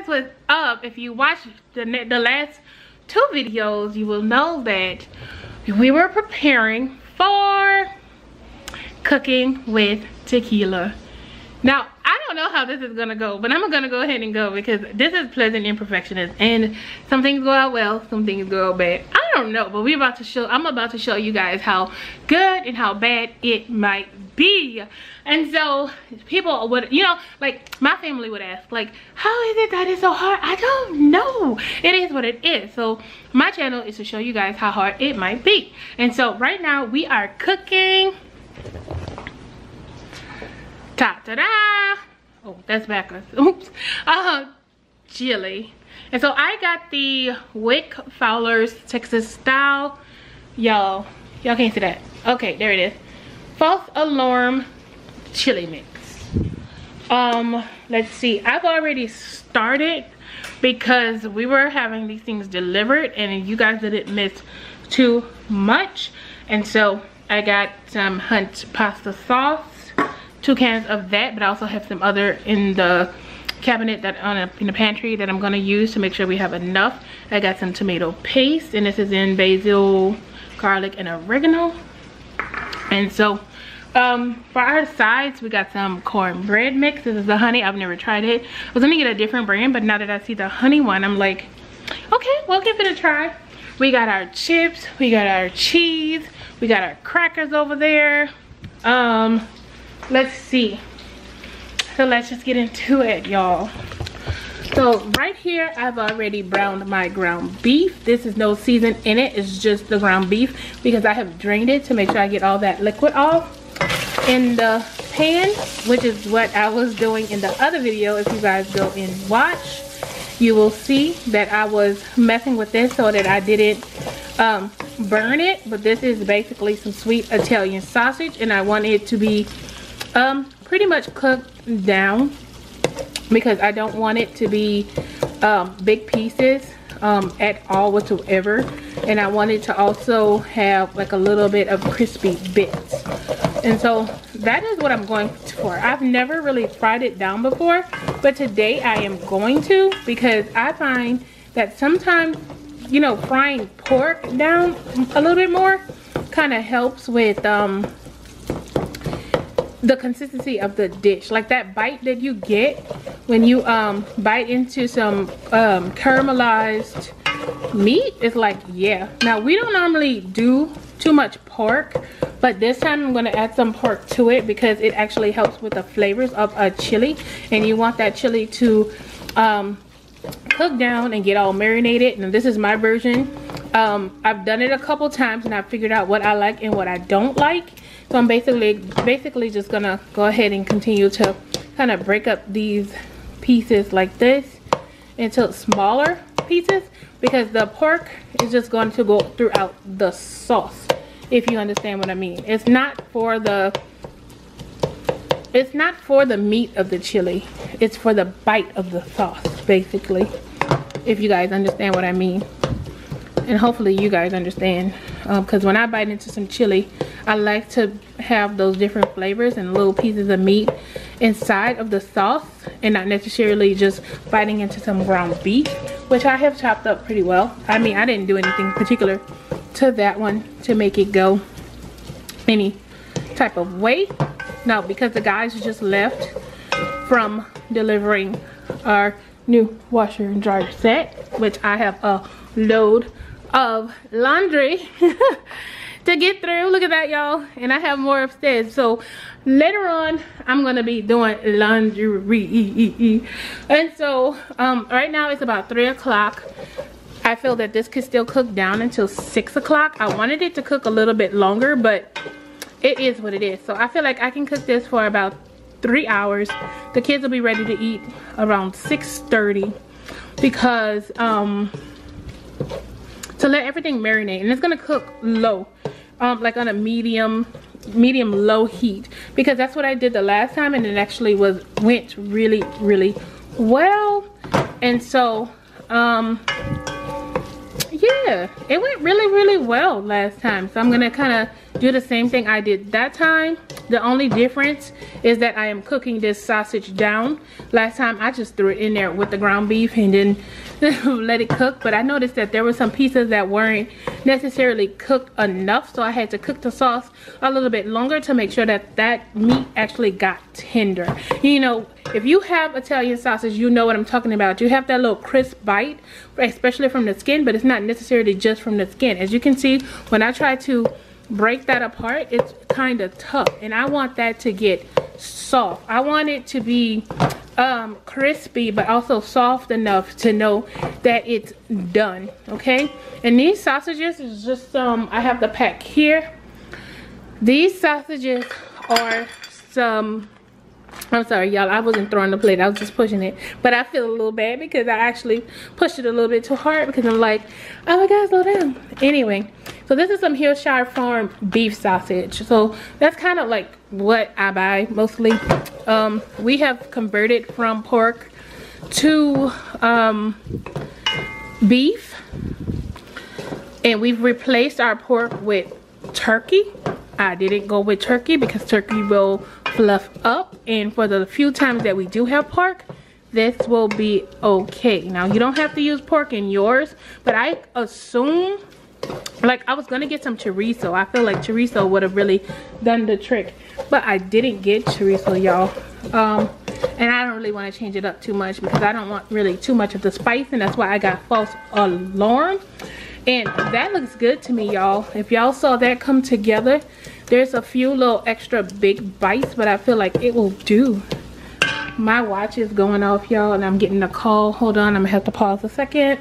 guys what's up, if you watched the last 2 videos, you will know that we were preparing for cooking with Taquilla. Now, I don't know how this is gonna go, but I'm gonna go ahead and go because this is Pleasant Imperfectionist, and some things go out well, some things go out bad. I don't know, but I'm about to show you guys how good and how bad it might be. And so people would, you know, like my family would ask, like, how is it that it's so hard? I don't know. It is what it is. So my channel is to show you guys how hard it might be. And so right now we are cooking. Ta-da-da! Oh, that's backwards. Oops. Chili. And so I got the Wick Fowler's Texas Style. Y'all can't see that. Okay, there it is. False alarm chili mix. Let's see. I've already started because we were having these things delivered and you guys didn't miss too much. And so I got some Hunt pasta sauce. 2 cans of that, but I also have some other in the cabinet that in the pantry that I'm going to use to make sure we have enough. I got some tomato paste, and this is in basil, garlic, and oregano. And so for our sides, we got some cornbread mix. This is the honey. I've never tried it. I was gonna get a different brand, but now that I see the honey one, I'm like, okay, we'll give it a try. We got our chips, we got our cheese, we got our crackers over there. Let's see. So let's just get into it, y'all. So right here, I've already browned my ground beef. This is no season in it. It's just the ground beef because I have drained it to make sure I get all that liquid off in the pan, which is what I was doing in the other video. If you guys go and watch, you will see that I was messing with this so that I didn't burn it. But this is basically some sweet Italian sausage, and I want it to be pretty much cooked down because I don't want it to be big pieces at all whatsoever, and I want it to also have like a little bit of crispy bits. And so that is what I'm going for. I've never really fried it down before, but today I am going to, because I find that sometimes, you know, frying pork down a little bit more kind of helps with the consistency of the dish. Like that bite that you get when you bite into some caramelized meat is like, yeah. Now we don't normally do too much pork, but this time I'm going to add some pork to it because it actually helps with the flavors of a chili, and you want that chili to cook down and get all marinated. And this is my version. I've done it a couple times and I've figured out what I like and what I don't like. So I'm basically just gonna go ahead and continue to kind of break up these pieces like this into smaller pieces, because the pork is just going to go throughout the sauce, if you understand what I mean. It's not for the meat of the chili, it's for the bite of the sauce, basically, if you guys understand what I mean. And hopefully you guys understand, because when I bite into some chili, I like to have those different flavors and little pieces of meat inside of the sauce, and not necessarily just biting into some ground beef, which I have chopped up pretty well. I mean, I didn't do anything particular to that one to make it go any type of way. No, because the guys just left from delivering our new washer and dryer set, which I have a load of laundry to get through. Look at that, y'all. And I have more upstairs. So later on, I'm gonna be doing laundry. And so right now it's about 3 o'clock. I feel that this could still cook down until 6 o'clock. I wanted it to cook a little bit longer, but it is what it is. So I feel like I can cook this for about 3 hours. The kids will be ready to eat around 6:30 because to let everything marinate, and it's gonna cook low, like on a medium low heat, because that's what I did the last time, and it actually went really well. And so yeah, it went really well last time. So I'm gonna kind of do the same thing I did that time. The only difference is that I am cooking this sausage down. Last time I just threw it in there with the ground beef and then let it cook. But I noticed that there were some pieces that weren't necessarily cooked enough, so I had to cook the sauce a little bit longer to make sure that that meat actually got tender. You know, if you have Italian sausage, you know what I'm talking about. You have that little crisp bite, especially from the skin, but it's not necessarily just from the skin. As you can see, when I try to break that apart, it's kind of tough, and I want that to get soft. I want it to be crispy but also soft enough to know that it's done. Okay, and these sausages is just I have the pack here. These sausages are some, I'm sorry y'all, I wasn't throwing the plate, I was just pushing it, but I feel a little bad because I actually pushed it a little bit too hard because I'm like, oh my god, slow down. Anyway, so this is some Hillshire Farm beef sausage. So that's kind of like what I buy mostly. We have converted from pork to beef, and we've replaced our pork with turkey. I didn't go with turkey because turkey will fluff up, and for the few times that we do have pork, this will be okay. Now you don't have to use pork in yours, but I assume, like, I was gonna get some chorizo. I feel like chorizo would have really done the trick, but I didn't get chorizo, y'all. And I don't really want to change it up too much because I don't want really too much of the spice, and that's why I got false alarm. And that looks good to me, y'all. If y'all saw that come together, there's a few little extra big bites, but I feel like it will do. My watch is going off, y'all, and I'm getting a call. Hold on, I'm gonna have to pause a second.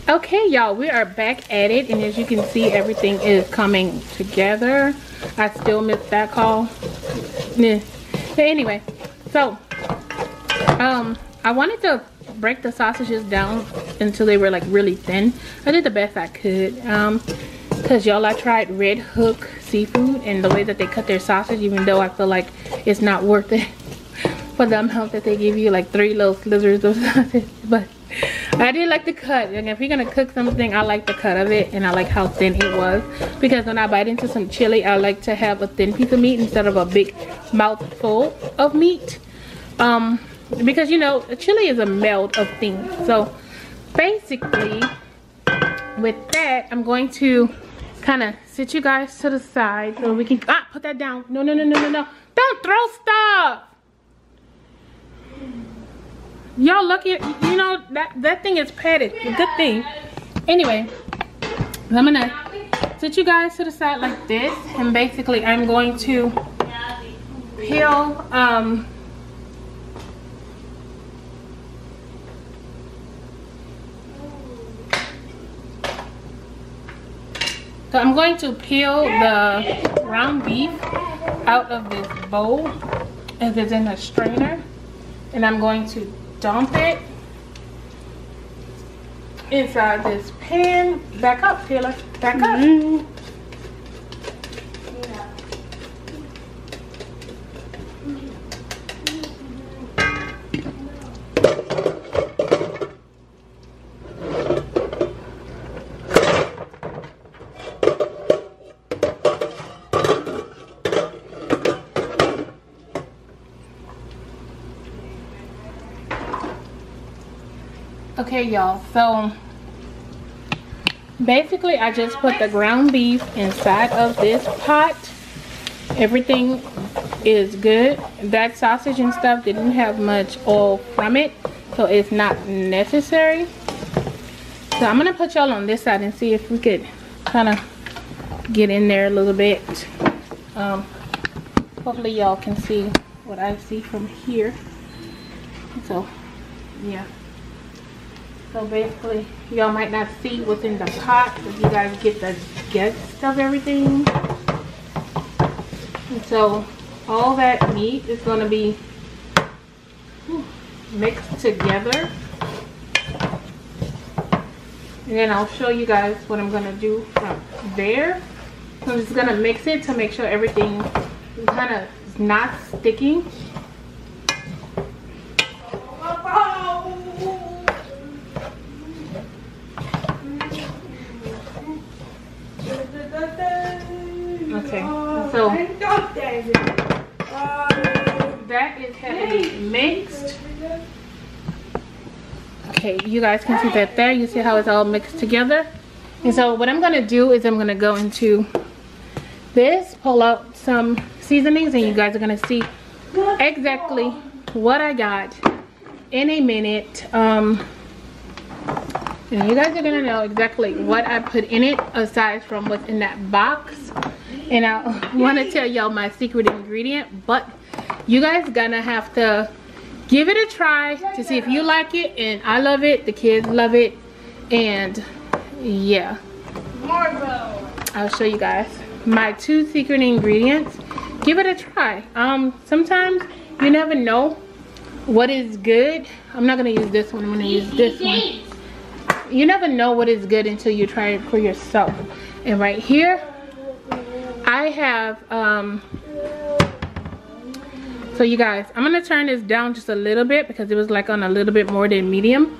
Okay, y'all, we are back at it, and as you can see, everything is coming together. I still missed that call. Yeah. But anyway, so I wanted to break the sausages down until they were like really thin. I did the best I could, because y'all, I tried Red Hook Seafood and the way that they cut their sausage, even though I feel like it's not worth it for the amount that they give you, like 3 little slivers of sausage. But I did like the cut, and if you're gonna cook something, I like the cut of it, and I like how thin it was, because when I bite into some chili, I like to have a thin piece of meat instead of a big mouthful of meat, because you know, chili is a melt of things. So basically with that, I'm going to kind of sit you guys to the side so we can put that down. No, don't throw stuff. Y'all lucky, you know, that thing is padded. A good thing. Anyway, I'm gonna sit you guys to the side like this, and basically I'm going to peel so I'm going to peel the ground beef out of this bowl as it's in a strainer, and I'm going to dump it inside this pan. Back up, Taylor. Back up. Okay, y'all, so basically I just put the ground beef inside of this pot. Everything is good. That sausage and stuff didn't have much oil from it, so it's not necessary. So I'm gonna put y'all on this side and see if we could kind of get in there a little bit. Hopefully y'all can see what I see from here. So yeah, so basically y'all might not see what's in the pot, but you guys get the gist of everything. And so all that meat is going to be mixed together, and then I'll show you guys what I'm going to do from there. So I'm just going to mix it to make sure everything kind of is not sticking. So that is heavily mixed. Okay, you guys can see that there. You see how it's all mixed together. And so what I'm gonna do is I'm gonna go into this, pull out some seasonings, and you guys are gonna see exactly what I got in a minute. And you guys are gonna know exactly what I put in it aside from what's in that box. And I want to tell y'all my secret ingredient, but you guys gonna have to give it a try to see if you like it. And I love it, the kids love it, and yeah, I'll show you guys my 2 secret ingredients. Give it a try. Sometimes you never know what is good. I'm not gonna use this one, I'm gonna use this one. You never know what is good until you try it for yourself. And right here I have so you guys, I'm gonna turn this down just a little bit because it was like on a little bit more than medium.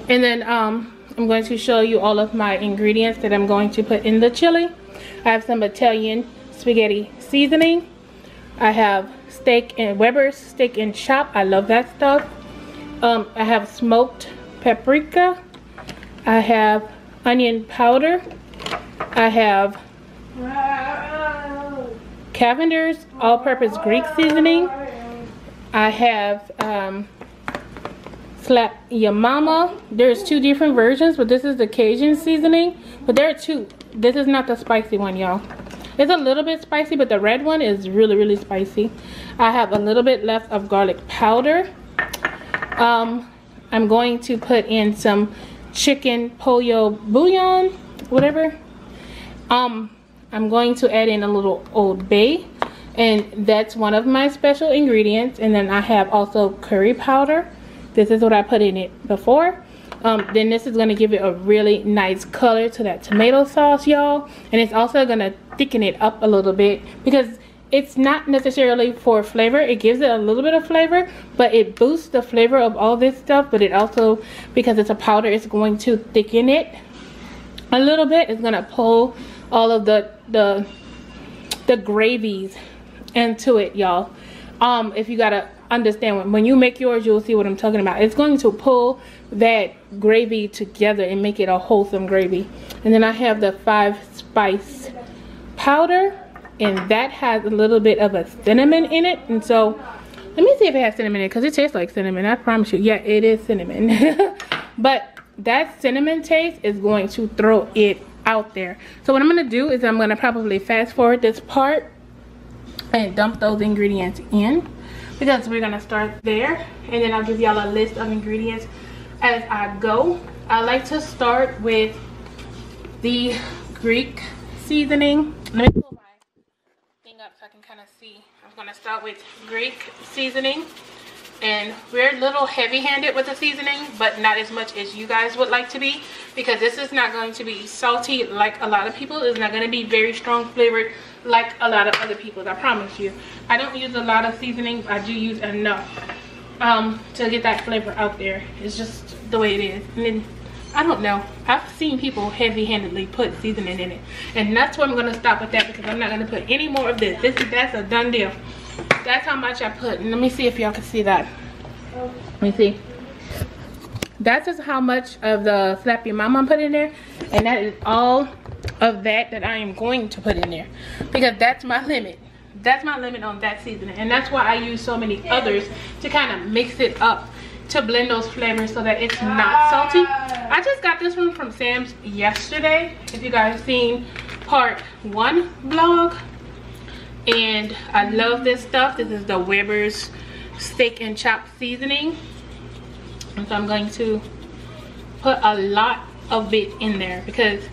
And then I'm going to show you all of my ingredients that I'm going to put in the chili. I have some Italian spaghetti seasoning. I have Weber's steak and chop. I love that stuff. I have smoked paprika. I have onion powder. I have Lavender's all-purpose Greek seasoning. I have Slap Your Mama. There's 2 different versions, but this is the Cajun seasoning. But there are 2. This is not the spicy one, y'all. It's a little bit spicy, but the red one is really, really spicy. I have a little bit left of garlic powder. I'm going to put in some chicken pollo bouillon, whatever. I'm going to add in a little Old Bay, and that's one of my special ingredients. And then I have also curry powder. This is what I put in it before. Then this is going to give it a really nice color to that tomato sauce, y'all. And it's also going to thicken it up a little bit because it's not necessarily for flavor. It gives it a little bit of flavor, but it boosts the flavor of all this stuff. But it also, because it's a powder, it's going to thicken it a little bit. It's going to pull all of the gravies into it, y'all. If you gotta understand, when you make yours, you'll see what I'm talking about. It's going to pull that gravy together and make it a wholesome gravy. And then I have the 5 spice powder, and that has a little bit of a cinnamon in it. And so let me see if it has cinnamon in it, because it tastes like cinnamon, I promise you. Yeah, it is cinnamon. But that cinnamon taste is going to throw it out there. So what I'm gonna do is I'm gonna probably fast forward this part and dump those ingredients in, because we're gonna start there, and then I'll give y'all a list of ingredients as I go. I like to start with the Greek seasoning. Let me pull my thing up so I can kind of see. I'm gonna start with Greek seasoning, and we're a little heavy-handed with the seasoning, but not as much as you guys would like to be, because this is not going to be salty like a lot of people. It's not going to be very strong flavored like a lot of other people's, I promise you. I don't use a lot of seasoning. I do use enough to get that flavor out there. It's just the way it is. And then I don't know, I've seen people heavy-handedly put seasoning in it, and that's where I'm going to stop with that, because I'm not going to put any more of this. That's a done deal. That's how much I put. And let me see if y'all can see that. Let me see. That's just how much of the Slap Your Mama I put in there, and that is all of that I am going to put in there, because that's my limit. That's my limit on that seasoning, and that's why I use so many others to kind of mix it up, to blend those flavors so that it's not salty. I just got this one from Sam's yesterday, if you guys seen part 1 vlog, and I love this stuff. This is the Weber's steak and chop seasoning, and so I'm going to put a lot of it in there, because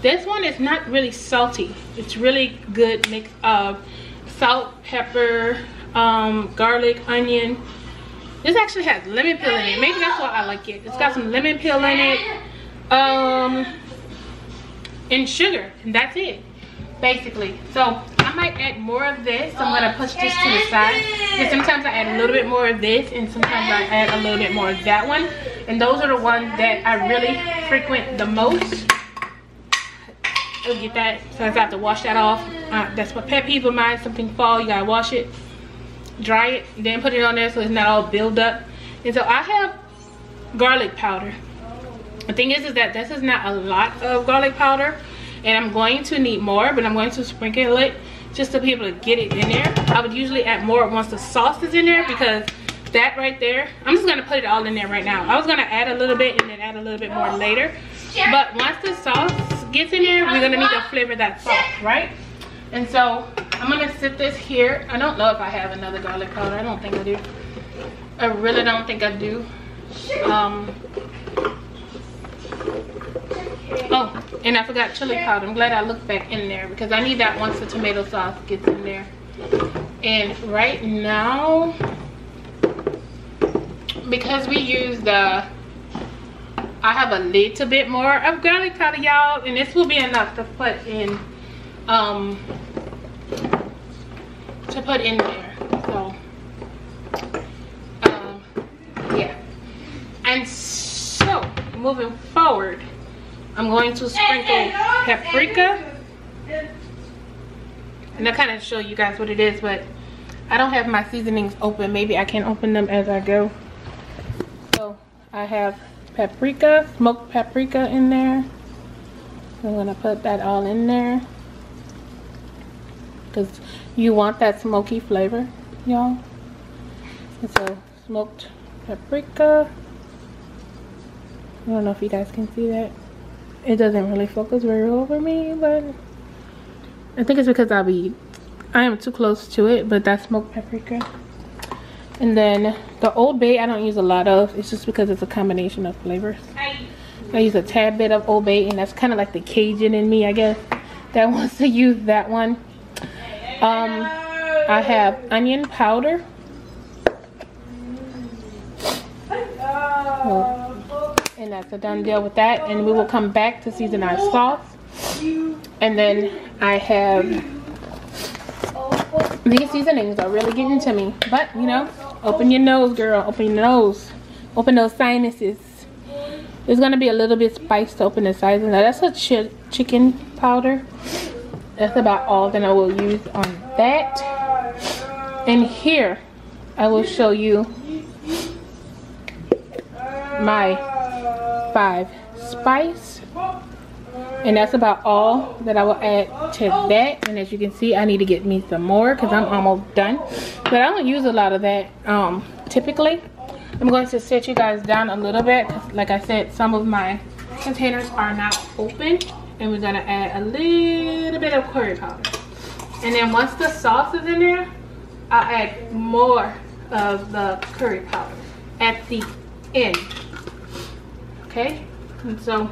this one is not really salty. It's really good mix of salt, pepper, garlic, onion. This actually has lemon peel in it. Maybe that's why I like it. It's got some lemon peel in it, and sugar, and that's it, basically. So I might add more of this. I'm gonna push this to the side, because sometimes I add a little bit more of this, and sometimes I add a little bit more of that one. And those are the ones that I really frequent the most. forget that, so I have to wash that off. That's my pet peeve of mine. Something fall, you gotta wash it, dry it, then put it on there so it's not all build up. And so I have garlic powder. The thing is that this is not a lot of garlic powder, and I'm going to need more, but I'm going to sprinkle it just to be able to get it in there. I would usually add more once the sauce is in there, because that right there, I'm just gonna put it all in there right now. I was gonna add a little bit and then add a little bit more later, but once the sauce gets in there, we're gonna need to flavor that sauce, right? And so I'm gonna sit this here. I don't know if I have another garlic powder. I don't think I do. I really don't think I do. Oh, and I forgot chili powder. I'm glad I looked back in there, because I need that once the tomato sauce gets in there. And right now, because we use I have a little bit more of garlic powder, y'all, and this will be enough to put in there. So yeah. And so moving forward, I'm going to sprinkle paprika, and I'll kind of show you guys what it is, but I don't have my seasonings open. Maybe I can open them as I go. So I have paprika, smoked paprika in there. I'm gonna put that all in there, because you want that smoky flavor, y'all. And so smoked paprika. I don't know if you guys can see that. It doesn't really focus very well for me, but I think it's because I am too close to it. But that's smoked paprika. And then the Old Bay I don't use a lot of. It's just because it's a combination of flavors. I use a tad bit of Old Bay, and that's kind of like the Cajun in me, I guess, that wants to use that one. I have onion powder. And that's a done deal with that, and we will come back to season our sauce. And then I have, these seasonings are really getting to me, but you know, open your nose, girl, open your nose, open those sinuses. There's gonna be a little bit spice to open the sides. Now that's a chicken powder. That's about all that I will use on that. And here I will show you my 5 spice, and that's about all that I will add to that. And as you can see, I need to get me some more because I'm almost done, but I don't use a lot of that typically. I'm going to set you guys down a little bit because, like I said, some of my containers are not open, and we're gonna add a little bit of curry powder. And then once the sauce is in there, I'll add more of the curry powder at the end. Okay, and so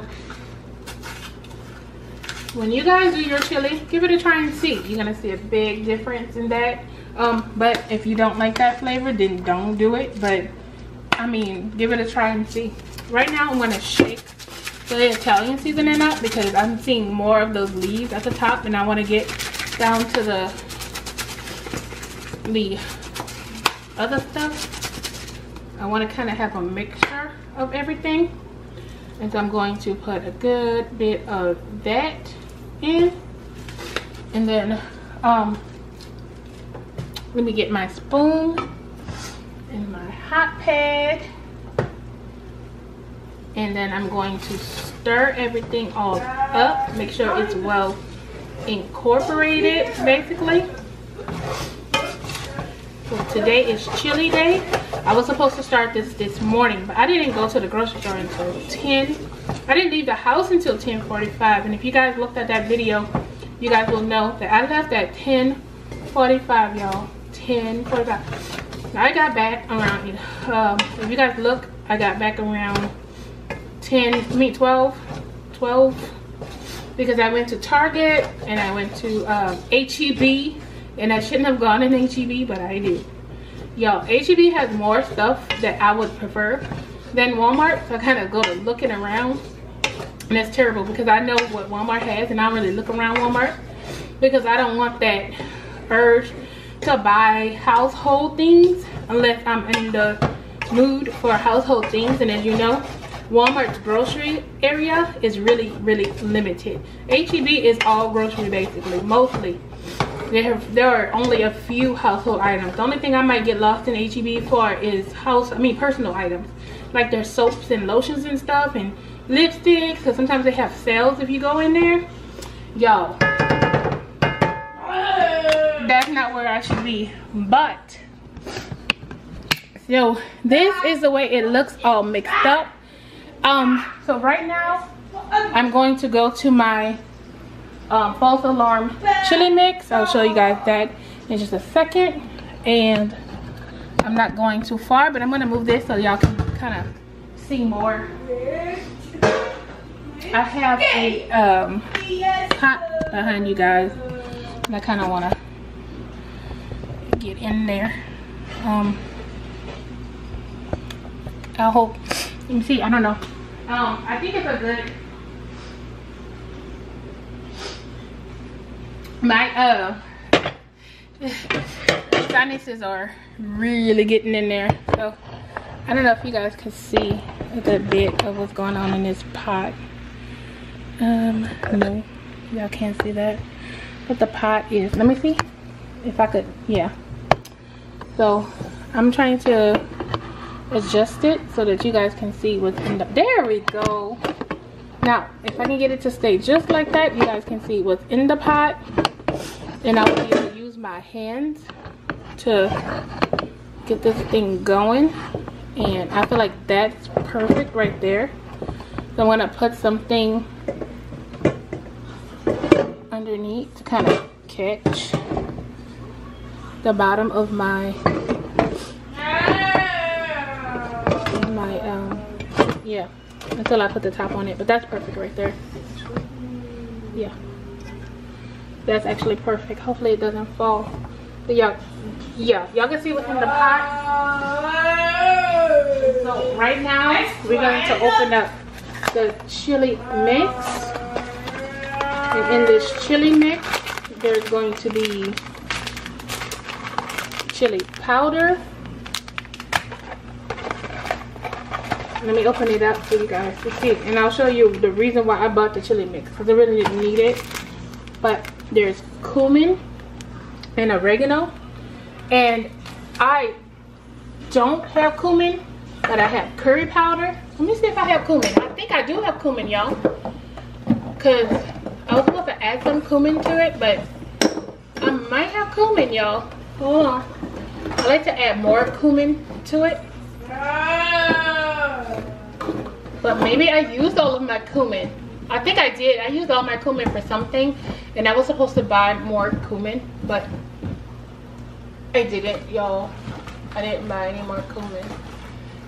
when you guys do your chili, give it a try and see. You're gonna see a big difference in that. But if you don't like that flavor, then don't do it. But I mean, give it a try and see. Right now, I'm gonna shake the Italian seasoning up because I'm seeing more of those leaves at the top, and I want to get down to the other stuff. I want to kind of have a mixture of everything. And so I'm going to put a good bit of that in. And then let me get my spoon and my hot pad. And then I'm going to stir everything all up. Make sure it's well incorporated, basically. So today is chili day. I was supposed to start this morning, but I didn't go to the grocery store until 10. I didn't leave the house until 10:45. And if you guys looked at that video, you guys will know that I left at 10:45, y'all. 10:45. I got back around, if you guys look, I got back around 12, because I went to Target and I went to H-E-B, and I shouldn't have gone in H-E-B, but I did. Y'all, H-E-B has more stuff that I would prefer than Walmart, so I kind of go to looking around, and that's terrible because I know what Walmart has, and I don't really look around Walmart because I don't want that urge to buy household things unless I'm in the mood for household things. And as you know, Walmart's grocery area is really limited. HEB is all grocery basically, mostly. There are only a few household items. The only thing I might get lost in HEB for is personal items. Like their soaps and lotions and stuff and lipsticks, because sometimes they have sales if you go in there. Y'all, that's not where I should be. But so this is the way it looks all mixed up. So right now I'm going to go to my false alarm chili mix. I'll show you guys that in just a second. And I'm not going too far, but I'm going to move this so y'all can kind of see more. I have a pot behind you guys, and I kind of want to get in there. I hope, let me see, I don't know. I think it's a good, my sinuses are really getting in there, so I don't know if you guys can see a good bit of what's going on in this pot. No, y'all can't see that, but the pot is, let me see if I could, yeah. So I'm trying to adjust it so that you guys can see what's in the, there we go. Now if I can get it to stay just like that, you guys can see what's in the pot, and I'll be able to use my hands to get this thing going. And I feel like that's perfect right there. So I'm gonna put something underneath to kind of catch the bottom of my yeah, until I put the top on it. But that's perfect right there. Yeah, that's actually perfect. Hopefully it doesn't fall. But y'all can see what's in the pot. So right now we're going to open up the chili mix, and in this chili mix there's going to be chili powder. Let me open it up for you guys to see, and I'll show you the reason why I bought the chili mix, because I really didn't need it. But there's cumin and oregano, and I don't have cumin, but I have curry powder. Let me see if I have cumin. I think I do have cumin, y'all, because I was supposed to add some cumin to it, but I might have cumin, y'all. Hold on. I like to add more cumin to it, but maybe I used all of my cumin. I think I did. I used all my cumin for something, and I was supposed to buy more cumin, but I didn't, y'all. I didn't buy any more cumin.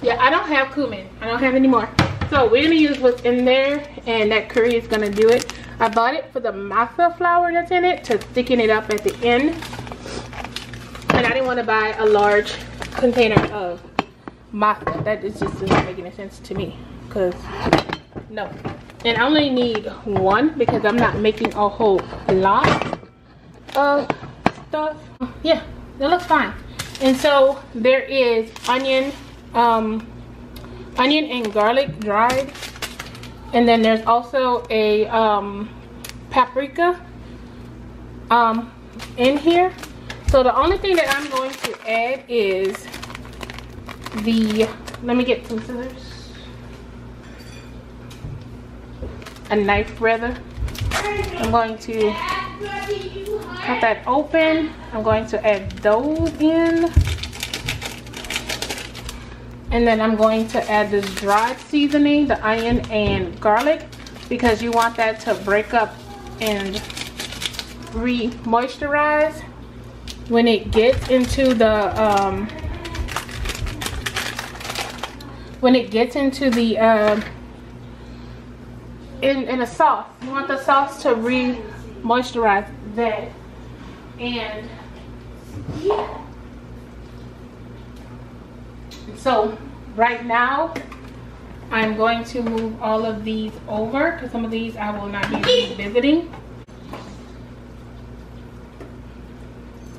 Yeah, I don't have cumin. I don't have any more. So we're gonna use what's in there, and that curry is gonna do it. I bought it for the masa flour that's in it to thicken it up at the end, and I didn't want to buy a large container of masa. That is just doesn't make any sense to me, because no. And I only need one because I'm not making a whole lot of stuff. Yeah, that looks fine. And so there is onion and garlic dried, and then there's also a paprika in here. So the only thing that I'm going to add is the, let me get some scissors, a knife rather. I'm going to cut that open. I'm going to add those in, and then I'm going to add this dried seasoning, the onion and garlic, because you want that to break up and re-moisturize when it gets into the in a sauce. You want the sauce to re-moisturize that. And yeah, so right now I'm going to move all of these over, because some of these I will not be revisiting.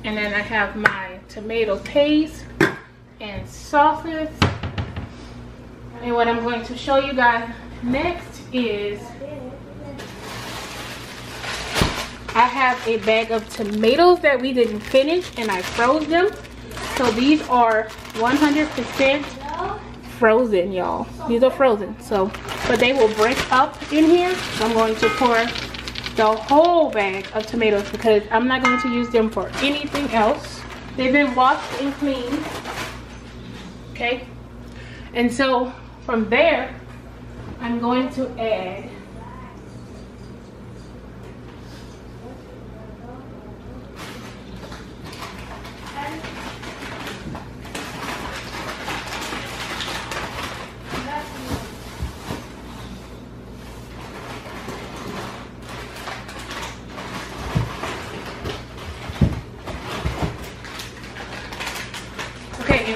And then I have my tomato paste and sauces. And what I'm going to show you guys next is I have a bag of tomatoes that we didn't finish and I froze them. So these are 100% frozen, y'all. These are frozen, so but they will break up in here. So I'm going to pour the whole bag of tomatoes because I'm not going to use them for anything else. They've been washed and cleaned. Okay, and so from there I'm going to add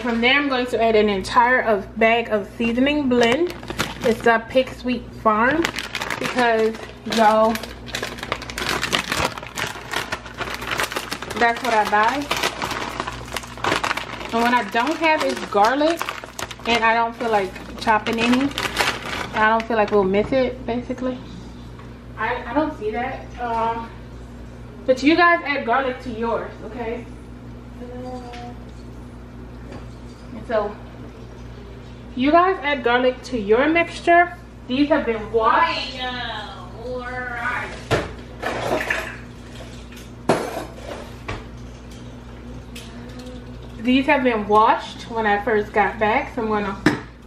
from there, I'm going to add an entire bag of seasoning blend. It's a Pick Sweet Farm because, y'all, that's what I buy. And when I don't have is garlic, and I don't feel like chopping any. I don't feel like we'll miss it, basically. I don't see that. But you guys add garlic to yours, okay? So you guys add garlic to your mixture. These have been washed. Alright. These have been washed when I first got back, so I'm gonna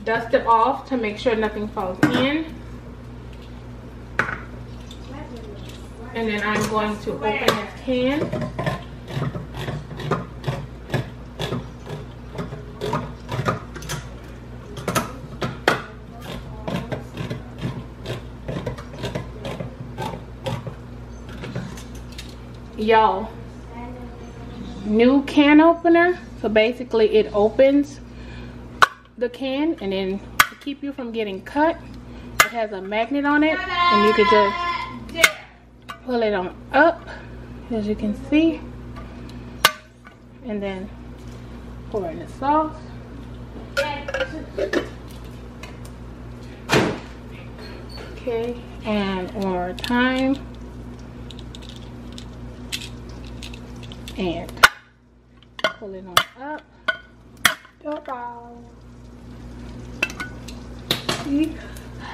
dust it off to make sure nothing falls in. And then I'm going to open this can. Y'all, new can opener. So basically it opens the can, and then to keep you from getting cut, it has a magnet on it, and you can just pull it on up, as you can see, and then pour in the sauce. Okay, and one more time. And pull it on up.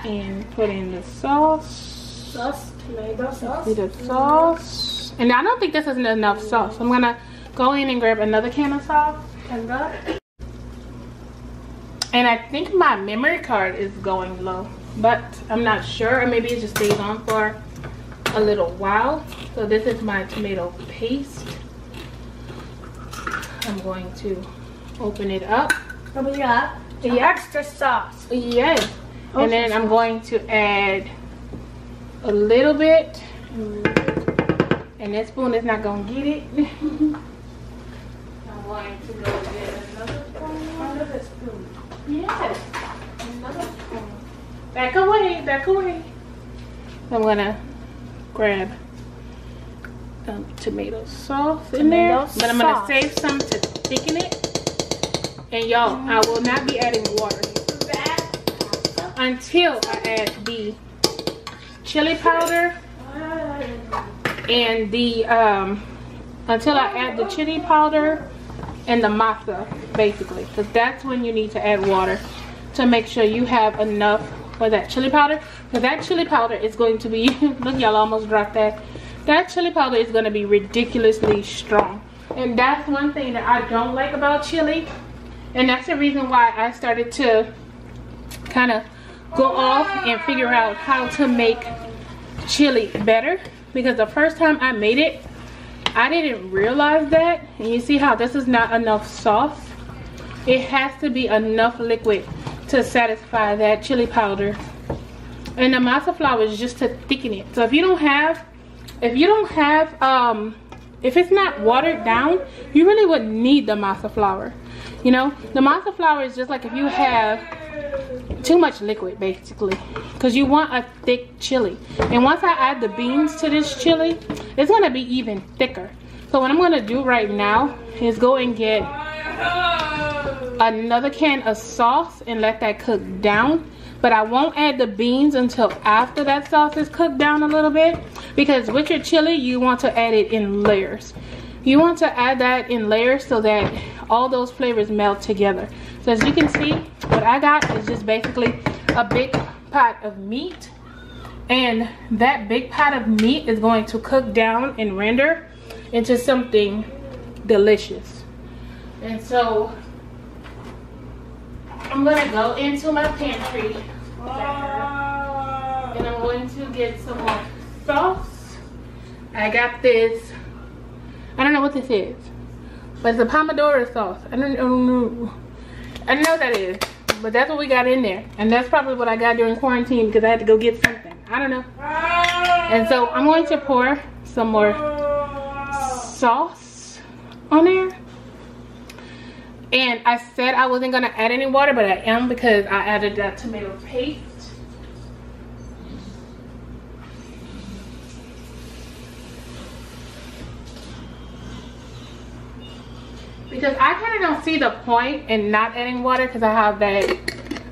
And put in the sauce. Tomato sauce. The sauce. And I don't think this isn't enough sauce. I'm gonna go in and grab another can of sauce. And I think my memory card is going low, but I'm not sure. Or maybe it just stays on for a little while. So this is my tomato paste. I'm going to open it up. Open it up. The extra sauce. Yes. And then I'm going to add a little bit. And this spoon is not going to get it. I'm going to go get another spoon. Another spoon. Yes. Another spoon. Back away. Back away. I'm going to grab tomato sauce in there, but I'm gonna save some to thicken it. And y'all, I will not be adding water until I add the chili powder and the until I add the chili powder and the masa, basically, because that's when you need to add water to make sure you have enough for that chili powder, because that chili powder is going to be look, y'all almost dropped that. That chili powder is going to be ridiculously strong. And that's one thing that I don't like about chili. And that's the reason why I started to kind of go off and figure out how to make chili better. Because the first time I made it, I didn't realize that. And you see how this is not enough sauce. It has to be enough liquid to satisfy that chili powder. And the masa flour is just to thicken it. So if it's not watered down, you really wouldn't need the masa flour. You know, the masa flour is just like if you have too much liquid, basically, because you want a thick chili. And once I add the beans to this chili, it's going to be even thicker. So what I'm going to do right now is go and get another can of sauce and let that cook down. But I won't add the beans until after that sauce is cooked down a little bit, because with your chili you want to add it in layers. You want to add that in layers so that all those flavors melt together. So as you can see, what I got is just basically a big pot of meat, and that big pot of meat is going to cook down and render into something delicious. And so I'm gonna go into my pantry and I'm going to get some more sauce. I got this, I don't know what this is, but it's a Pomodoro sauce. I don't know what that is, but that's what we got in there. And that's probably what I got during quarantine because I had to go get something. I don't know. And so I'm going to pour some more sauce on there. And I said I wasn't gonna add any water, but I am, because I added that tomato paste. Because I kind of don't see the point in not adding water, because I have that,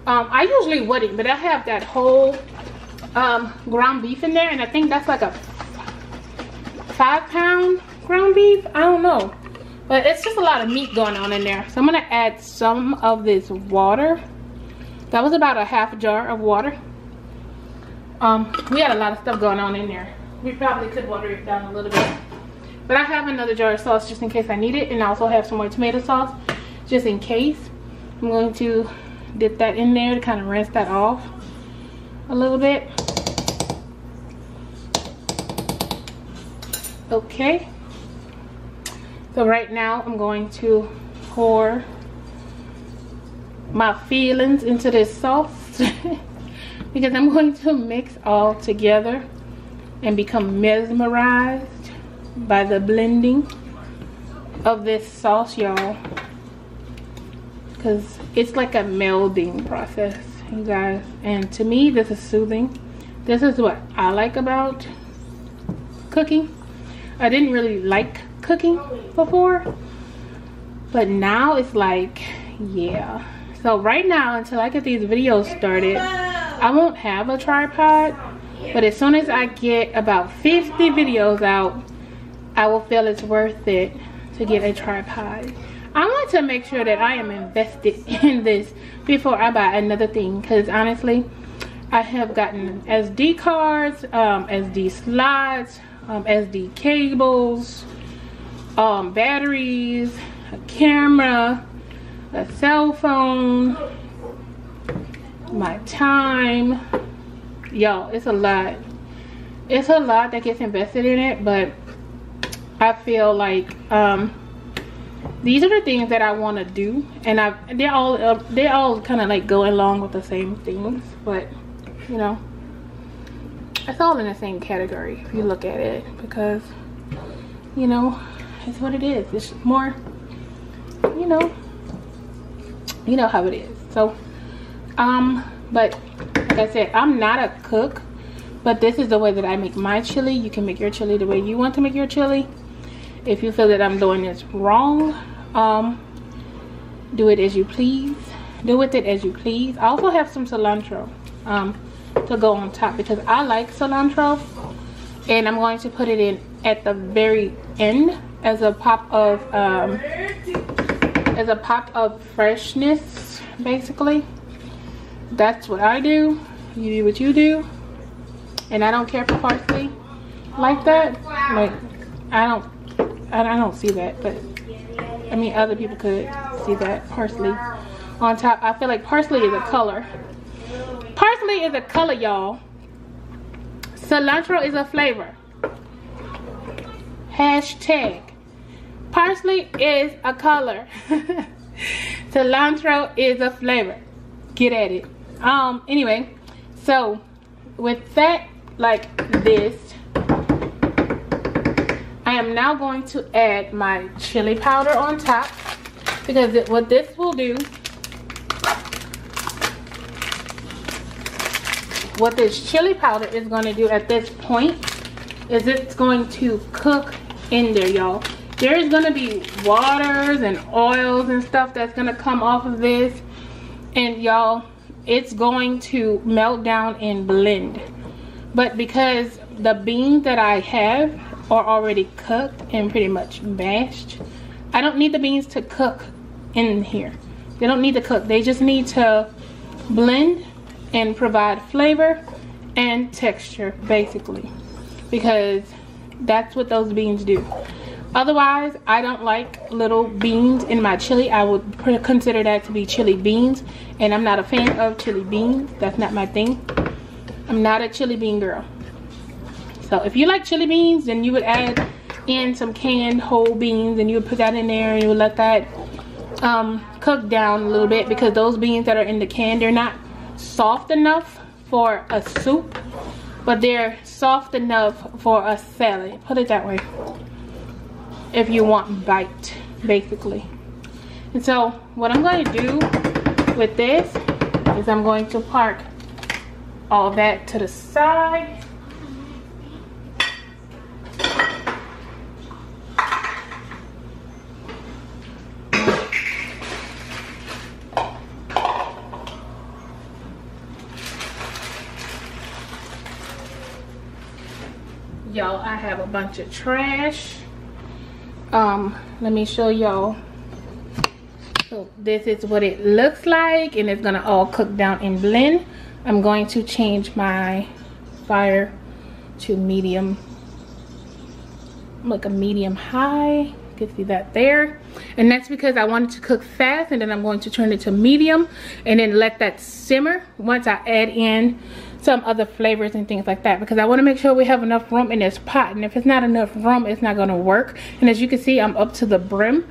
I usually wouldn't, but I have that whole ground beef in there, and I think that's like a 5-pound ground beef. I don't know. But it's just a lot of meat going on in there. So I'm going to add some of this water. That was about a half jar of water. We had a lot of stuff going on in there. We probably could water it down a little bit. But I have another jar of sauce just in case I need it. And I also have some more tomato sauce just in case. I'm going to dip that in there to kind of rinse that off a little bit. Okay. So right now I'm going to pour my feelings into this sauce because I'm going to mix all together and become mesmerized by the blending of this sauce, y'all, because it's like a melding process, you guys. And to me, this is soothing. This is what I like about cooking. I didn't really like cooking before, but now it's like, yeah. So right now, until I get these videos started, I won't have a tripod, but as soon as I get about 50 videos out, I will feel it's worth it to get a tripod. I want to make sure that I am invested in this before I buy another thing, because honestly, I have gotten SD cards, SD slides, SD cables, batteries, a camera, a cell phone, my time. Y'all, it's a lot. It's a lot that gets invested in it, but I feel like these are the things that I want to do, and they're all kind of like go along with the same things, but you know, it's all in the same category if you look at it, because you know, it's what it is. It's more, you know how it is. So but like I said, I'm not a cook, but this is the way that I make my chili. You can make your chili the way you want to make your chili. If you feel that I'm doing this wrong, do it as you please. Do with it as you please. I also have some cilantro to go on top, because I like cilantro, and I'm going to put it in at the very end as a pop of freshness, basically. That's what I do. You do what you do. And I don't care for parsley like that. Like, I don't see that, but I mean, other people could see that. Parsley on top. I feel like parsley is a color. Parsley is a color, y'all. Cilantro is a flavor. Hashtag parsley is a color. Cilantro is a flavor. Get at it. Anyway, so with that, like this, I am now going to add my chili powder on top, because what this will do, what this chili powder is going to do at this point, is it's going to cook in there, y'all. there's gonna be waters and oils and stuff that's gonna come off of this, and y'all, it's going to melt down and blend. But because the beans that I have are already cooked and pretty much mashed, I don't need the beans to cook in here. They don't need to cook. They just need to blend and provide flavor and texture, basically, because that's what those beans do. Otherwise, I don't like little beans in my chili. I would consider that to be chili beans, and I'm not a fan of chili beans. That's not my thing. I'm not a chili bean girl. So if you like chili beans, then you would add in some canned whole beans, and you would put that in there, and you would let that cook down a little bit, because those beans that are in the can, they're not soft enough for a soup, but they're soft enough for a salad. Put it that way. If you want bite, basically. And so what I'm going to do with this is I'm going to park all that to the side. Y'all, I have a bunch of trash. Let me show y'all. So this is what it looks like, and it's gonna all cook down and blend. I'm going to change my fire to medium, like a medium high. You can see that there. And that's because I wanted to cook fast, and then I'm going to turn it to medium and then let that simmer once I add in some other flavors and things like that, because I want to make sure we have enough room in this pot. And if it's not enough room, it's not going to work. And as you can see, I'm up to the brim.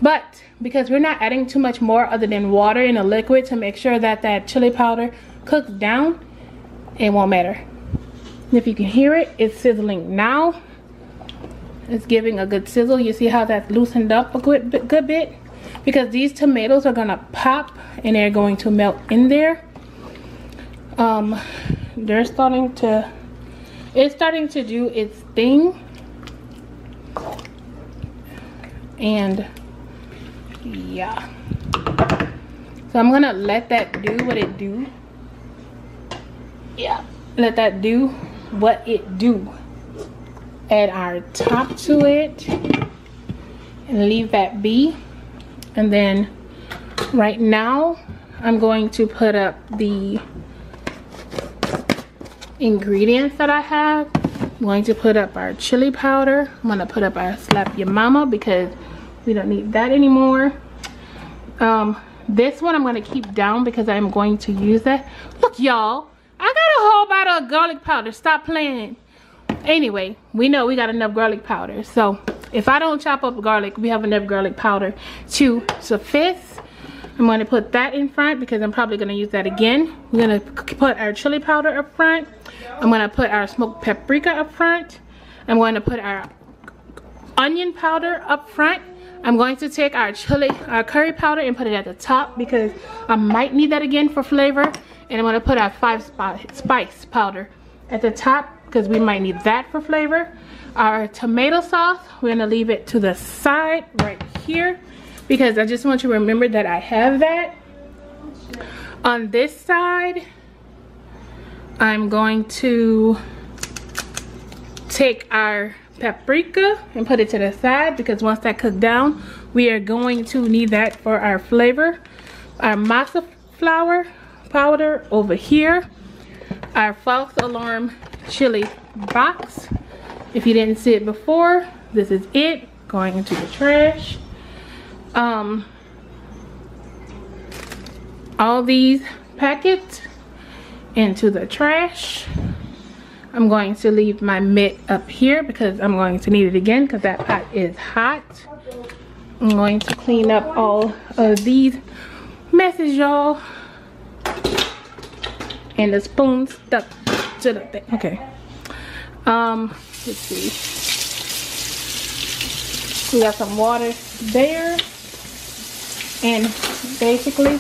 But because we're not adding too much more other than water in a liquid to make sure that that chili powder cooks down, it won't matter. And if you can hear it, it's sizzling now. It's giving a good sizzle. You see how that's loosened up a good bit, because these tomatoes are gonna pop and they're going to melt in there. It's starting to do its thing, and yeah, so I'm gonna let that do what it do. Yeah, let that do what it do. Add our top to it and leave that be. And then right now I'm going to put up the ingredients that I have. I'm going to put up our chili powder. I'm going to put up our Slap Your Mama, because we don't need that anymore. This one I'm going to keep down because I'm going to use that. Look, y'all, I got a whole bottle of garlic powder. Stop playing. Anyway, we know we got enough garlic powder, so if I don't chop up garlic, we have enough garlic powder to suffice. I'm going to put that in front because I'm probably going to use that again. We're going to put our chili powder up front. I'm going to put our smoked paprika up front. I'm going to put our onion powder up front. I'm going to take our curry powder and put it at the top, because I might need that again for flavor. And I'm going to put our 5-spice powder at the top, because we might need that for flavor. Our tomato sauce, we're going to leave it to the side right here, because I just want you to remember that I have that. On this side, I'm going to take our paprika and put it to the side, because once that cooks down, we are going to need that for our flavor. Our masa flour powder over here. Our false alarm chili box. If you didn't see it before, this is it, going into the trash. All these packets into the trash. I'm going to leave my mitt up here because I'm going to need it again, because that pot is hot. I'm going to clean up all of these messes, y'all. And the spoon stuck to the thing. Okay. Let's see. We got some water there. And basically,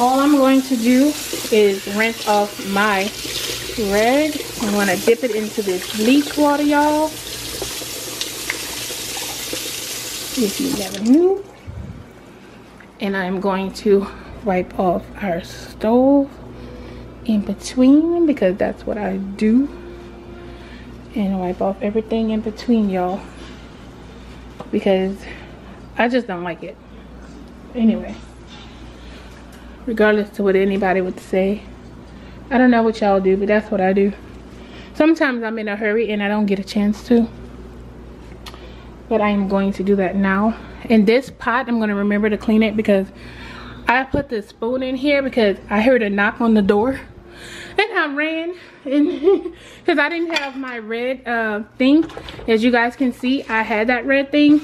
all I'm going to do is rinse off my rag. I'm going to dip it into this bleach water, y'all. if you never knew. And I'm going to wipe off our stove in between, because that's what I do. And wipe off everything in between, y'all, because I just don't like it. Anyway, regardless to what anybody would say, I don't know what y'all do, but that's what I do. Sometimes I'm in a hurry and I don't get a chance to, but I am going to do that now. In this pot, I'm going to remember to clean it, because I put the spoon in here because I heard a knock on the door and I ran because I didn't have my red thing. As you guys can see, I had that red thing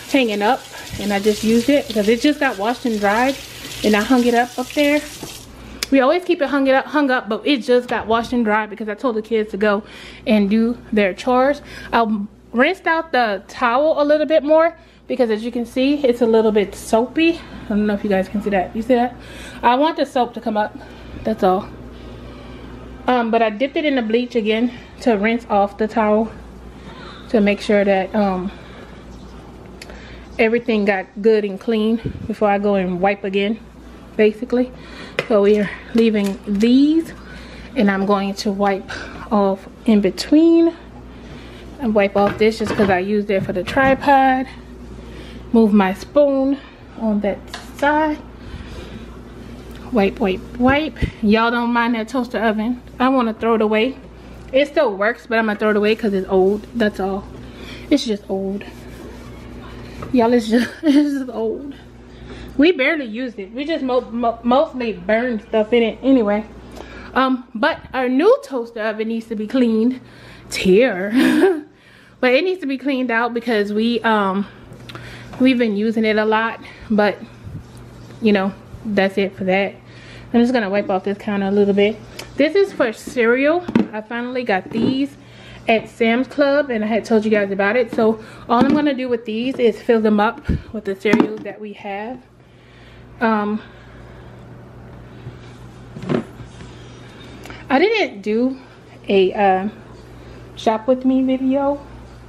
hanging up and I just used it because it just got washed and dried, and I hung it up there. We always keep it hung up, but it just got washed and dried because I told the kids to go and do their chores. I rinsed out the towel a little bit more because, as you can see, it's a little bit soapy. I don't know if you guys can see that. You see that? I want the soap to come up, that's all. But I dipped it in the bleach again to rinse off the towel to make sure that everything got good and clean before I go and wipe again, basically. So we are leaving these, and I'm going to wipe off in between and wipe off this just because I used it for the tripod. Move my spoon on that side. Wipe, wipe, wipe. Y'all don't mind that toaster oven. I want to throw it away. It still works, but I'm gonna throw it away because it's old. That's all. It's just old. Y'all, it's just old. We barely used it. We just mostly burned stuff in it anyway. But our new toaster oven needs to be cleaned. Tear. But it needs to be cleaned out because we've been using it a lot. But you know, that's it for that. I'm just gonna wipe off this counter a little bit. This is for cereal. I finally got these at Sam's Club, and I had told you guys about it. So all I'm gonna do with these is fill them up with the cereals that we have. I didn't do a shop with me video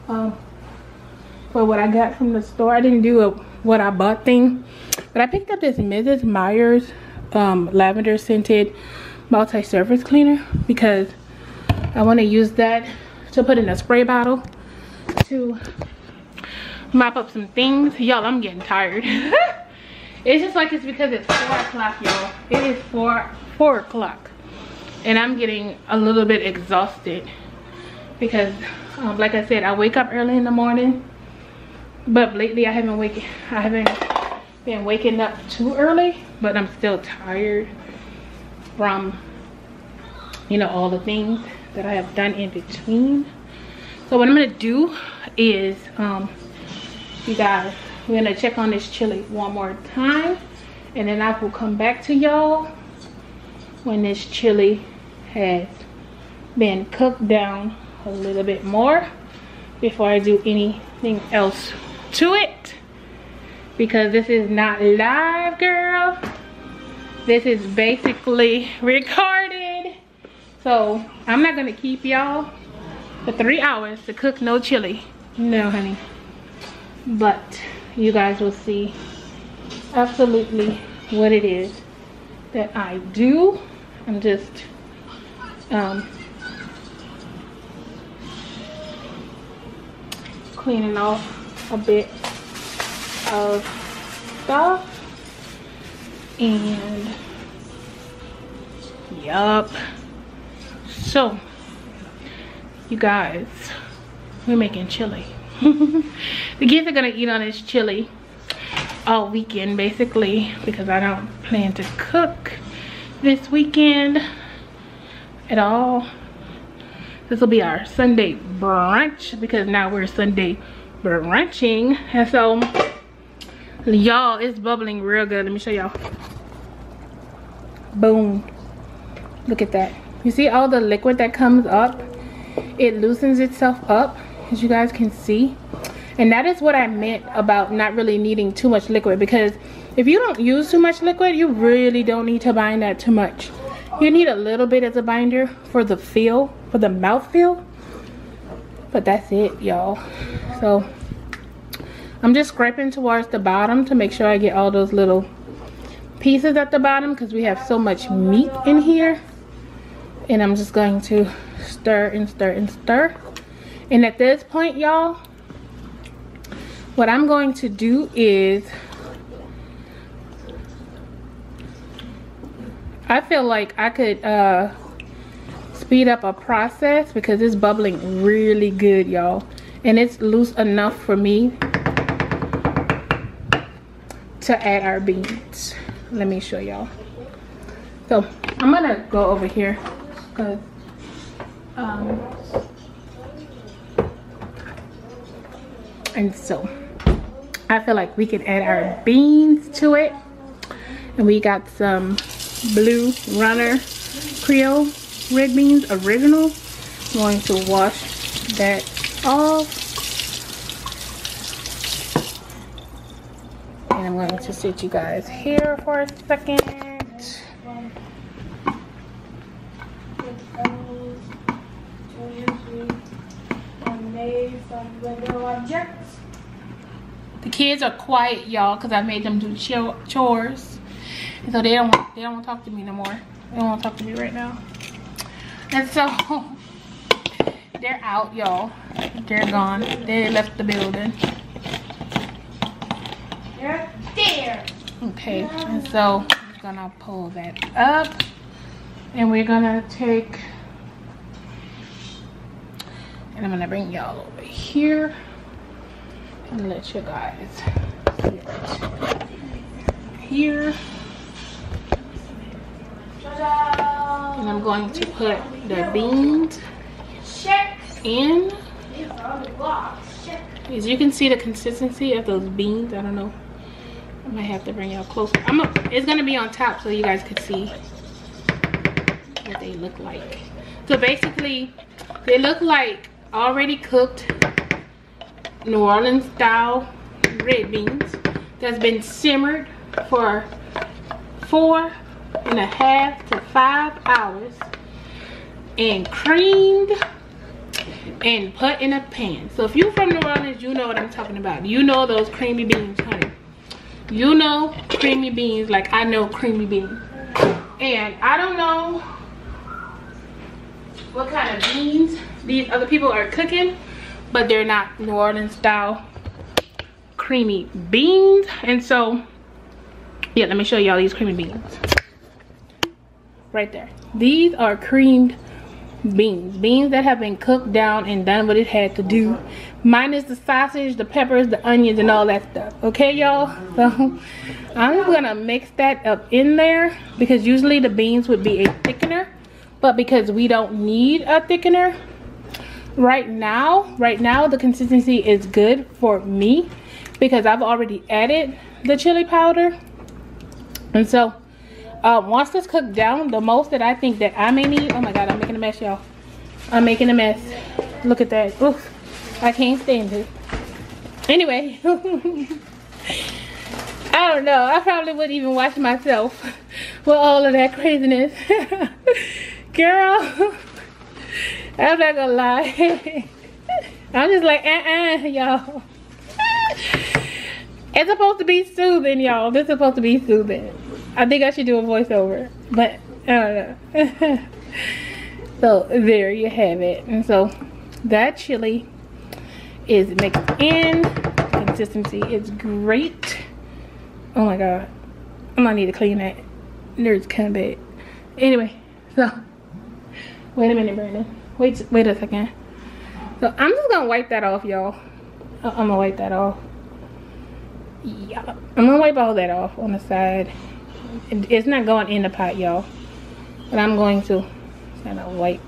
for what I got from the store. I didn't do a what I bought thing, but I picked up this Mrs. Meyer's lavender scented multi-surface cleaner because I want to use that to put in a spray bottle to mop up some things. Y'all, I'm getting tired. It's just like it's because it's 4 o'clock, y'all. It is 4 o'clock, and I'm getting a little bit exhausted because like I said, I wake up early in the morning, but lately I haven't been waking up too early, but I'm still tired from, you know, all the things that I have done in between. So what I'm gonna do is you guys, we're gonna check on this chili one more time, and then I will come back to y'all when this chili has been cooked down a little bit more before I do anything else to it, because this is not live, girl. This is basically recorded. So I'm not gonna keep y'all for 3 hours to cook no chili. No, honey. But you guys will see absolutely what it is that I do. I'm just cleaning off a bit of stuff, and yup. So you guys, we're making chili. The kids are gonna eat on this chili all weekend basically, because I don't plan to cook this weekend at all. This will be our Sunday brunch, because now we're Sunday brunching. And so y'all, it's bubbling real good. Let me show y'all. Boom. Look at that. You see all the liquid that comes up? It loosens itself up, as you guys can see. And that is what I meant about not really needing too much liquid, because if you don't use too much liquid, you really don't need to bind that too much. You need a little bit as a binder for the feel, for the mouth feel, but that's it, y'all. So I'm just scraping towards the bottom to make sure I get all those little pieces at the bottom because we have so much meat in here. And I'm just going to stir and stir and stir. And at this point, y'all, what I'm going to do is, I feel like I could speed up a process because it's bubbling really good, y'all. And it's loose enough for me to add our beans. Let me show y'all. So I'm gonna go over here because and so I feel like we can add our beans to it. And we got some Blue Runner Creole red beans, original. I'm going to wash that off. And I'm going to sit you guys here for a second. The kids are quiet, y'all, because I made them do chores. And so they don't want to talk to me no more. They don't want to talk to me right now. And so they're out, y'all. They're gone. They left the building. They're there. Okay, and so I'm gonna pull that up. And we're gonna take, and I'm gonna bring y'all over here and let you guys see it. Here. And I'm going to put the beans in. As you can see the consistency of those beans. I don't know. I might have to bring y'all closer. It's gonna be on top so you guys can see what they look like. So basically, they look like already cooked New Orleans style red beans that's been simmered for 4.5 to 5 hours and creamed and put in a pan. So if you're from New Orleans, you know what I'm talking about. You know those creamy beans, honey. You know creamy beans like I know creamy beans. And I don't know what kind of beans these other people are cooking, but they're not New Orleans style creamy beans. And so yeah, let me show y'all these creamy beans right there. These are creamed beans that have been cooked down and done what it had to do, minus the sausage, the peppers, the onions, and all that stuff. Okay, y'all? So I'm just gonna mix that up in there because usually the beans would be a thickener, but because we don't need a thickener right now the consistency is good for me because I've already added the chili powder. And so once this cooked down, the most that I think that I may need, oh my god, I'm making a mess, y'all. I'm making a mess. Look at that. Oof, I can't stand it. Anyway, I don't know. I probably wouldn't even watch myself with all of that craziness. Girl, I'm not gonna lie. I'm just like, y'all. It's supposed to be soothing, y'all. This is supposed to be soothing. I think I should do a voiceover, but I don't know. So there you have it. And so that chili is mixed in. The consistency is great. Oh my god, I'm gonna need to clean that. There's kind of bad. Anyway, so wait a minute, Brandon. Wait a second. So I'm just gonna wipe that off, y'all. I'm gonna wipe that off. Yeah, I'm gonna wipe all that off on the side. It's not going in the pot, y'all, but I'm going to kind of wipe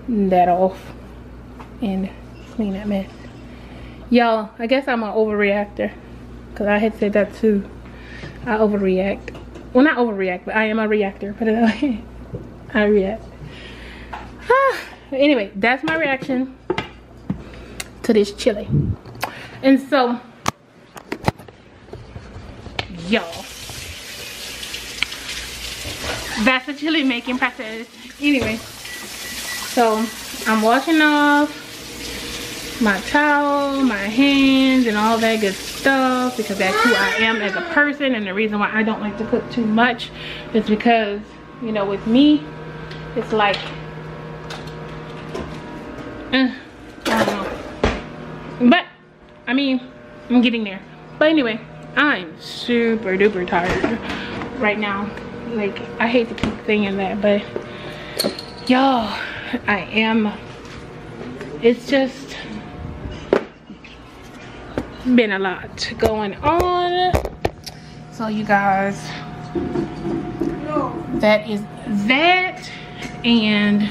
that off and clean that mess. Y'all, I guess I'm an overreactor because I had said that too. I overreact. Well, not overreact, but I am a reactor. Put it that way. I react. Anyway, that's my reaction to this chili. And so y'all, that's the chili making process. Anyway, so I'm washing off my towel, my hands, and all that good stuff, because that's who I am as a person. And the reason why I don't like to cook too much is because, you know, with me, it's like, I don't know. But, I mean, I'm getting there. But anyway, I'm super duper tired right now. Like, I hate to keep saying that, but y'all, I am. It's just been a lot going on. So you guys, that is that. And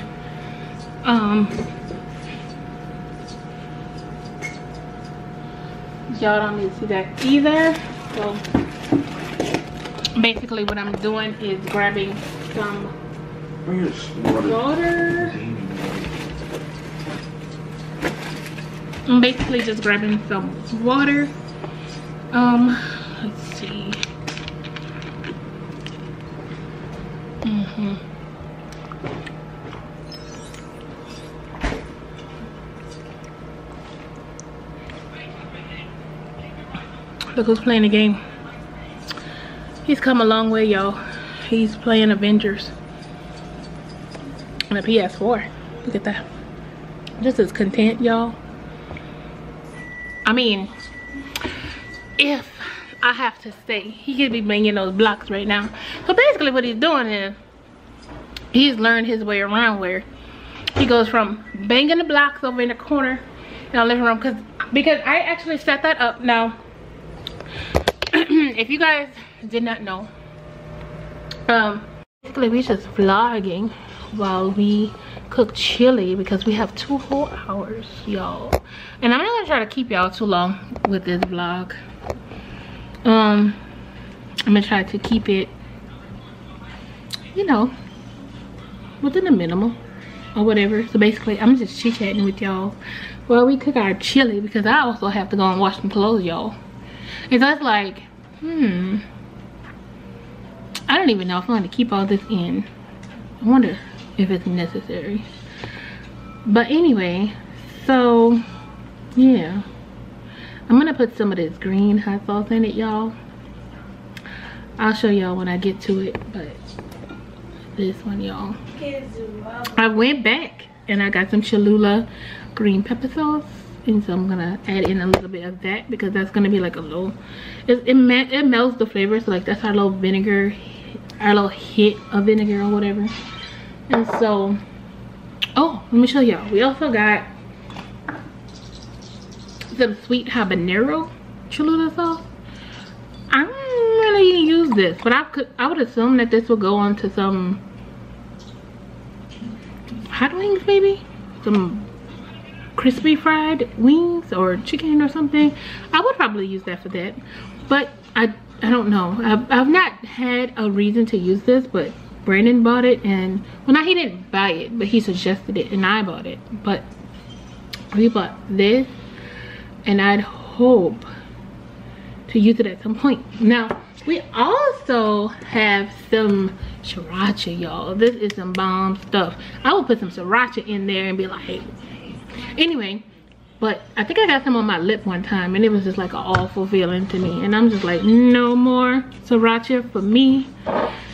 y'all don't need to see that either. So basically what I'm doing is grabbing some water. I'm basically just grabbing some water. Let's see. Look who's playing the game. He's come a long way, y'all. He's playing Avengers on a PS4. Look at that. This is content, y'all. I mean, if I have to say, he could be banging those blocks right now. So basically what he's doing is he's learned his way around, where he goes from banging the blocks over in the corner in the living room, because I actually set that up. Now if you guys did not know, basically we just vlogging while we cook chili, because we have 2 whole hours, y'all. And I'm not gonna try to keep y'all too long with this vlog. I'm gonna try to keep it, you know, within the minimal or whatever. So basically I'm just chit-chatting with y'all while we cook our chili, because I also have to go and wash some clothes, y'all. And so it's like, I don't even know if I'm gonna keep all this in. I wonder if it's necessary. But anyway, so yeah, I'm gonna put some of this green hot sauce in it, y'all. I'll show y'all when I get to it. But this one, y'all, I went back and I got some Cholula green pepper sauce, and so I'm gonna add in a little bit of that, because that's gonna be like a little, it melts the flavor. So like that's our little vinegar, our little hit of vinegar or whatever. And so, oh, let me show y'all, we also got some sweet habanero Cholula sauce. I don't really use this, but I would assume that this will go onto some hot wings, maybe some crispy fried wings or chicken or something. I would probably use that for that, but I don't know. I've not had a reason to use this, but Brandon bought it, and well, not, he didn't buy it, but he suggested it and I bought it. But we bought this, and I'd hope to use it at some point. Now we also have some Sriracha, y'all. This is some bomb stuff. I would put some Sriracha in there and be like, hey. Anyway, but I think I got some on my lip one time, and it was just like an awful feeling to me, and I'm just like, no more Sriracha for me.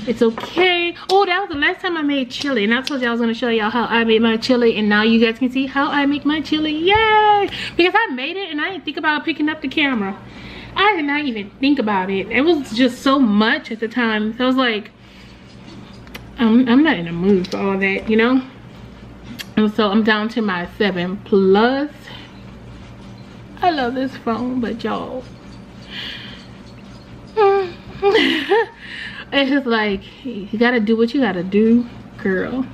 It's okay. Oh, that was the last time I made chili, and I told you I was going to show y'all how I made my chili, and now you guys can see how I make my chili. Yay! Because I made it and I didn't think about picking up the camera. I did not even think about it. It was just so much at the time, so I was like, I'm not in the mood for all that, you know. And so I'm down to my 7+. I love this phone, but y'all, it's just like, you gotta do what you gotta do, girl.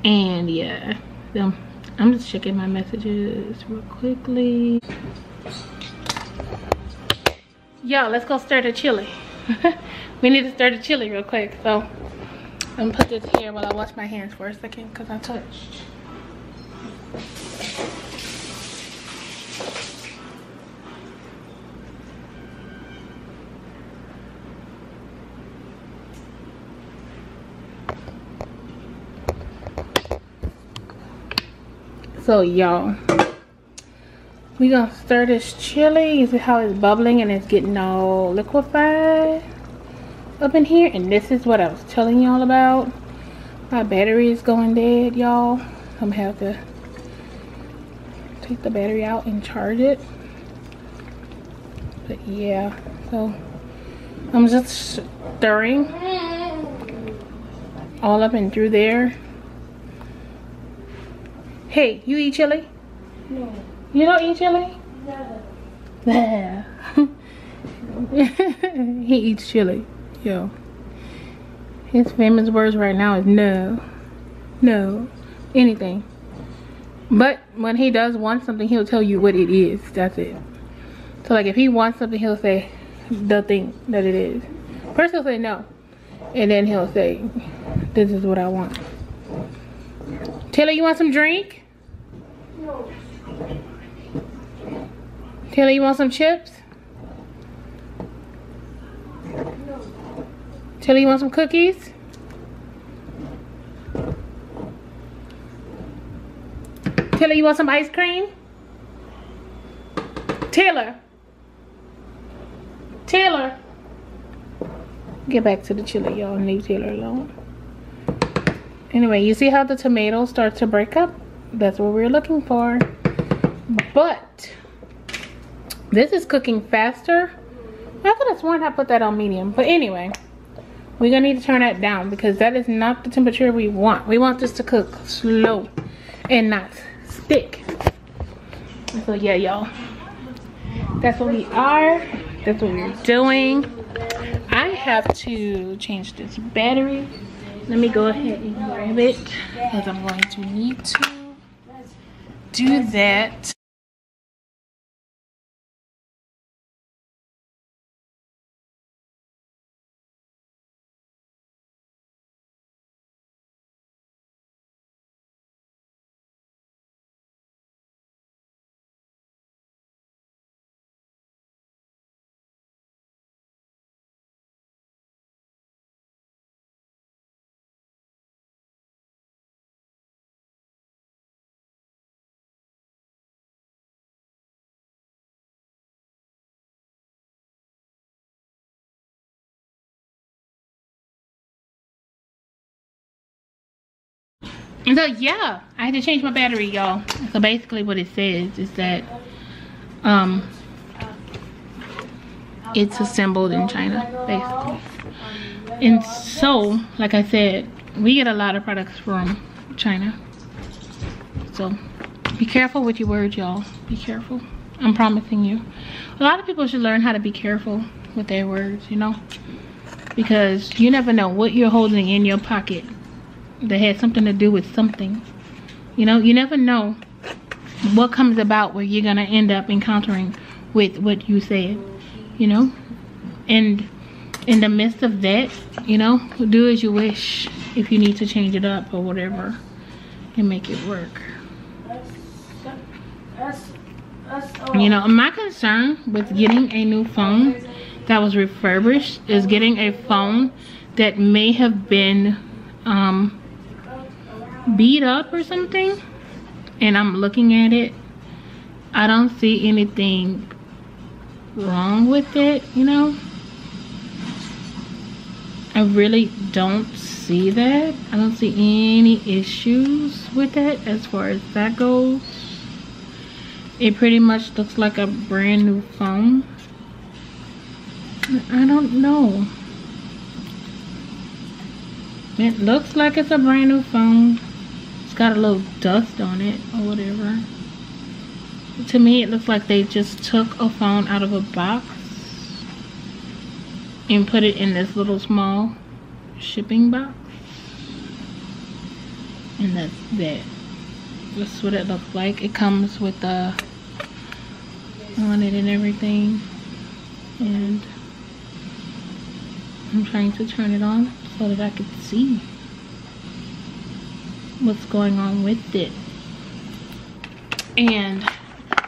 And yeah, so I'm just checking my messages real quickly. Yo, let's go stir the chili. We need to stir the chili real quick. So I'm gonna put this here while I wash my hands for a second, because I touched. So y'all, we gonna stir this chili. You see how it's bubbling and it's getting all liquefied up in here. And this is what I was telling y'all about. My battery is going dead, y'all. I'm gonna have to take the battery out and charge it. But yeah, so I'm just stirring all up and through there. Hey, you eat chili? No. You don't eat chili? No. He eats chili, yo. His famous words right now is no, no, anything. But when he does want something, he'll tell you what it is. That's it. So like if he wants something, he'll say the thing that it is. First he'll say no, and then he'll say, this is what I want. Taylor, you want some drink? No. Taylor, you want some chips? No. Taylor, you want some cookies? Taylor, you want some ice cream? Taylor. Taylor. Get back to the chili, y'all. Leave Taylor alone. Anyway, you see how the tomatoes start to break up? That's what we're looking for. But this is cooking faster. I could have sworn I put that on medium. But anyway, we're gonna need to turn that down because that is not the temperature we want. We want this to cook slow and not stick. So yeah, y'all, that's what we are. That's what we're doing. I have to change this battery. Let me go ahead and grab it because I'm going to need to do that. So yeah, I had to change my battery, y'all. So basically what it says is that it's assembled in China, basically. And so, like I said, we get a lot of products from China. So be careful with your words, y'all. Be careful. I'm promising you. A lot of people should learn how to be careful with their words, you know, because you never know what you're holding in your pocket that has something to do with something. You know, you never know what comes about where you're gonna end up encountering with what you said, you know. And in the midst of that, you know, do as you wish if you need to change it up or whatever and make it work. You know, my concern with getting a new phone that was refurbished is getting a phone that may have been beat up or something, and I'm looking at it. I don't see anything wrong with it, you know. I really don't see that. I don't see any issues with it as far as that goes. It pretty much looks like a brand new phone. I don't know. It looks like it's a brand new phone. It's got a little dust on it or whatever. To me, it looks like they just took a phone out of a box and put it in this little small shipping box. And that's that. That's what it looks like. It comes with the on it and everything. And I'm trying to turn it on so that I could see what's going on with it. And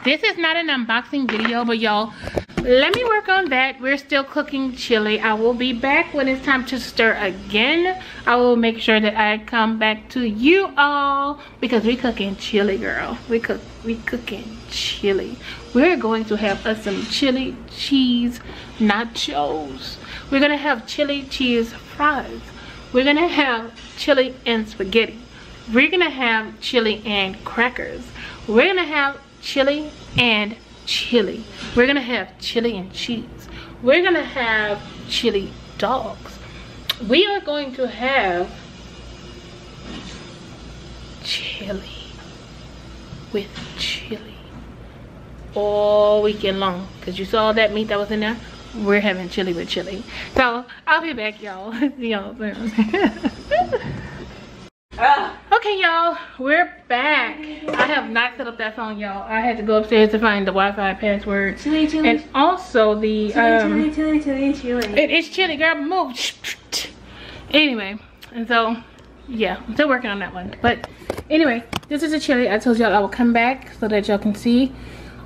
this is not an unboxing video, but y'all, let me work on that. We're still cooking chili. I will be back when it's time to stir again. I will make sure that I come back to you all because we cooking chili, girl. We cooking chili. We're going to have us some chili cheese nachos. We're gonna have chili cheese fries. We're gonna have chili and spaghetti. We're gonna have chili and crackers. We're gonna have chili and chili. We're gonna have chili and cheese. We're gonna have chili dogs. We are going to have chili with chili all weekend long, because you saw that meat that was in there. We're having chili with chili. So I'll be back, y'all. See y'all soon. Okay, y'all, we're back. I have not set up that phone, y'all. I had to go upstairs to find the Wi-Fi password. Chili. And also the Chili. It's chili, girl. Move. Anyway, and so yeah, I'm still working on that one. But anyway, this is the chili. I told y'all I will come back so that y'all can see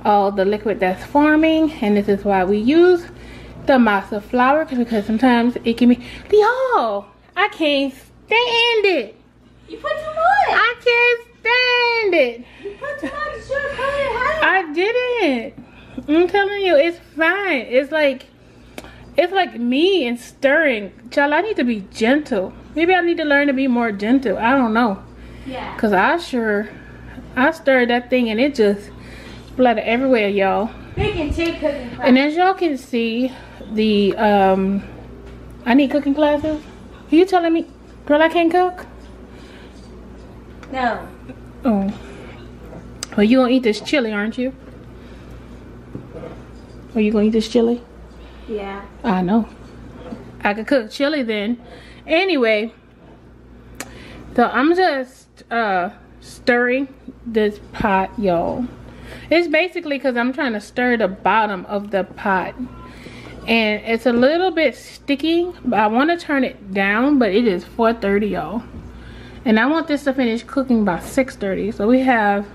all the liquid that's forming. And this is why we use the masa flour, because sometimes it can be, y'all, I can't stand it. You put too much. I can't stand it. You put too much. You should have cut it higher. I didn't. I'm telling you, it's fine. It's like me and stirring. Child, I need to be gentle. Maybe I need to learn to be more gentle. I don't know. Yeah. Cause I stirred that thing and it just splattered everywhere, y'all. Big and take cooking class. And as y'all can see, the I need cooking classes. Are you telling me, girl, I can't cook? No. Oh. Well, you gonna eat this chili, aren't you? Are you gonna eat this chili? Yeah. I know. I could cook chili then. Anyway, so I'm just stirring this pot, y'all. It's basically because I'm trying to stir the bottom of the pot. And it's a little bit sticky, but I want to turn it down, but it is 4:30, y'all. And I want this to finish cooking by 6:30. So we have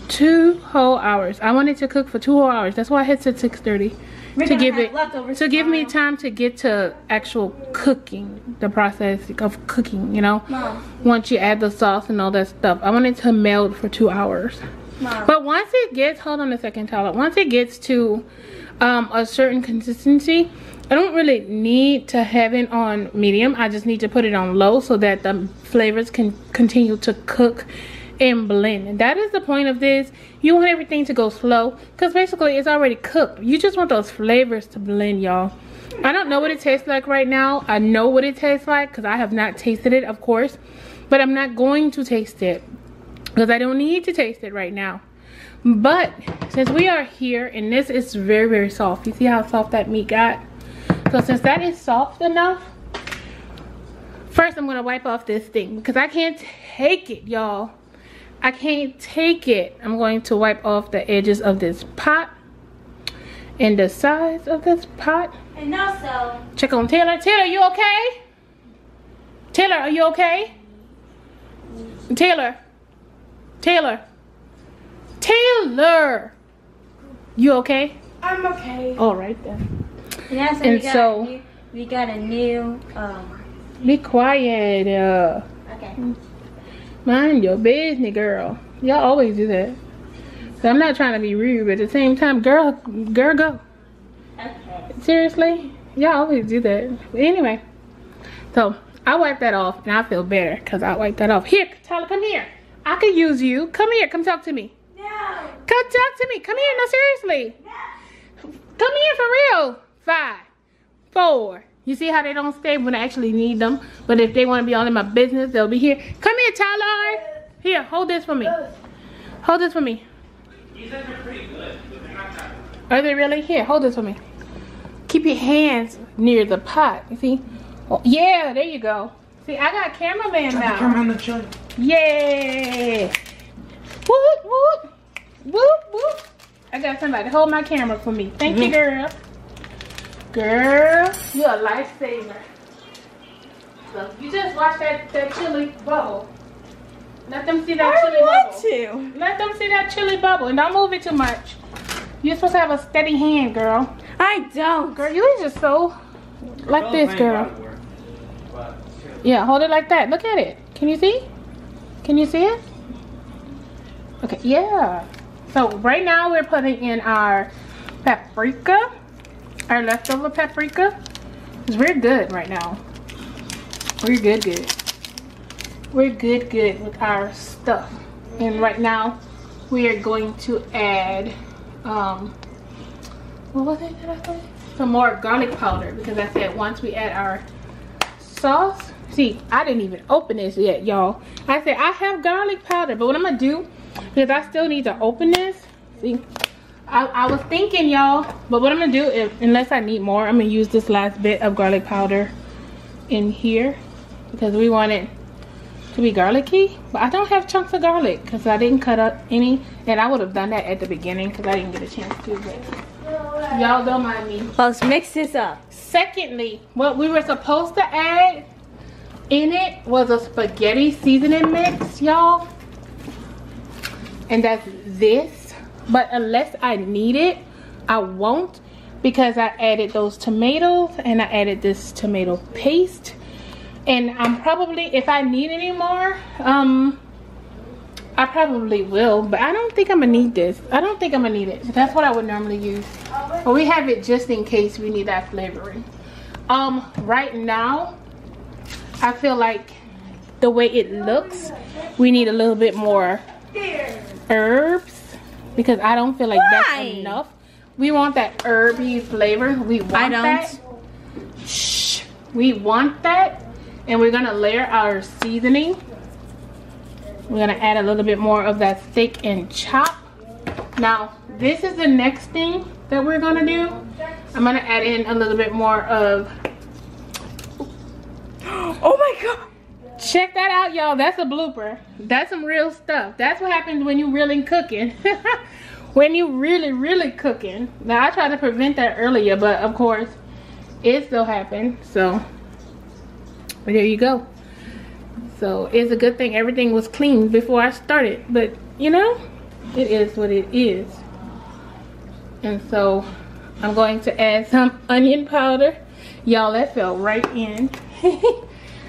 2 whole hours. I want it to cook for 2 whole hours. That's why I hit to 6:30. To give me time to get to actual cooking, the process of cooking, you know. Mom. Once you add the sauce and all that stuff, I want it to melt for 2 hours. Mom. But once it gets, hold on a second, Tyler. Once it gets to a certain consistency, I don't really need to have it on medium. I just need to put it on low so that the flavors can continue to cook and blend. And that is the point of this. You want everything to go slow because basically it's already cooked. You just want those flavors to blend, y'all. I don't know what it tastes like right now. I know what it tastes like because I have not tasted it, of course, but I'm not going to taste it because I don't need to taste it right now. But since we are here and this is very, very soft, you see how soft that meat got? So since that is soft enough, first I'm going to wipe off this thing because I can't take it, y'all. I can't take it. I'm going to wipe off the edges of this pot and the sides of this pot. And also, check on Taylor. Taylor, you okay? Taylor, are you okay? Taylor. Taylor. Taylor. You okay? I'm okay. All right then. And we got a new be quiet. Okay. Mind your business, girl. Y'all always do that. So I'm not trying to be rude, but at the same time, girl, go. Okay. Seriously? Y'all always do that. But anyway, so I wiped that off and I feel better because I wiped that off. Here, Tyler, come here. I could use you. Come here, come talk to me. No. Come talk to me. Come here, no, seriously. No. Come here for real. 5, 4. You see how they don't stay when I actually need them? But if they want to be all in my business, they'll be here. Come here, Tyler. Here, hold this for me. Hold this for me. These are pretty good, but they're not that good. Are they really? Here, hold this for me. Keep your hands near the pot. You see? Oh, yeah, there you go. See, I got a cameraman now. Come on the chili. Yay! Whoop, whoop. Whoop, whoop. I got somebody to hold my camera for me. Thank you, girl. Girl, you're a lifesaver. So you just watch that chili bubble. Let them see that chili bubble. Let them see that chili bubble and don't move it too much. You're supposed to have a steady hand, girl. I don't. Girl, you is just so like this, girl. Yeah, hold it like that. Look at it. Can you see? Can you see it? Okay, yeah. So right now we're putting in our paprika, our leftover paprika. It's very good right now. We're good. We're good with our stuff. And right now we are going to add what was it that I said? Some more garlic powder, because I said once we add our sauce. See, I didn't even open this yet, y'all. I said I have garlic powder, but what I'm gonna do, because I still need to open this. See, I was thinking, y'all, but what I'm gonna do is, unless I need more, I'm gonna use this last bit of garlic powder in here, because we want it to be garlicky. But I don't have chunks of garlic because I didn't cut up any, and I would have done that at the beginning because I didn't get a chance to. But y'all don't mind me. Let's mix this up. Secondly, what we were supposed to add in it was a spaghetti seasoning mix, y'all, and that's this. But unless I need it, I won't, because I added those tomatoes and I added this tomato paste. And I'm probably, if I need any more, I probably will, but I don't think I'm gonna need this. I don't think I'm gonna need it. That's what I would normally use, but we have it just in case we need that flavoring. Right now I feel like the way it looks, we need a little bit more herbs, because I don't feel like that's enough. We want that herby flavor. We want that. Shh. We want that. And we're gonna layer our seasoning. We're gonna add a little bit more of that steak and chop. Now, this is the next thing that we're gonna do. I'm gonna add in a little bit more of, oh my God. Check that out, y'all. That's a blooper. That's some real stuff. That's what happens when you really cooking. When you really cooking. Now, I tried to prevent that earlier, but of course, it still happened. So, but there you go. So, it's a good thing everything was clean before I started. But, you know, it is what it is. And so, I'm going to add some onion powder. Y'all, that fell right in.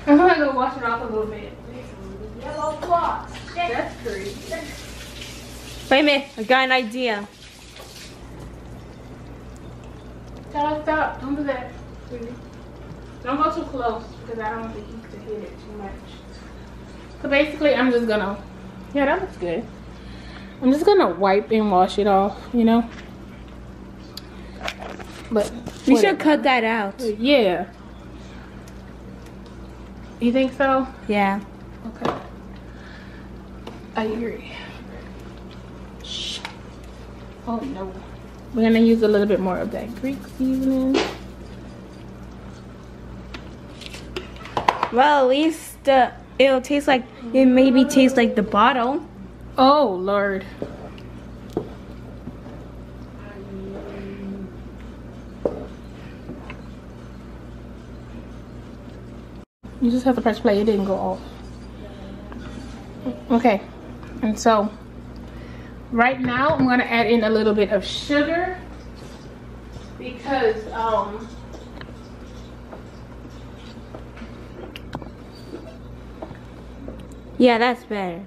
I'm gonna go wash it off a little bit. Yellow cloth. That's great. Wait a minute, I got an idea. Stop. Don't do that. Don't go too close, because I don't want the heat to hit it too much. So basically, I'm just gonna, yeah, that looks good. I'm just gonna wipe and wash it off, you know. But we should cut that out. Yeah. You think so? Yeah. Okay. I agree. Shh. Oh no. We're gonna use a little bit more of that Greek seasoning. Well, at least it'll taste like, it maybe tastes like the bottle. Oh Lord. You just have to press play. It didn't go off. Okay. And so right now I'm going to add in a little bit of sugar, because yeah, that's better.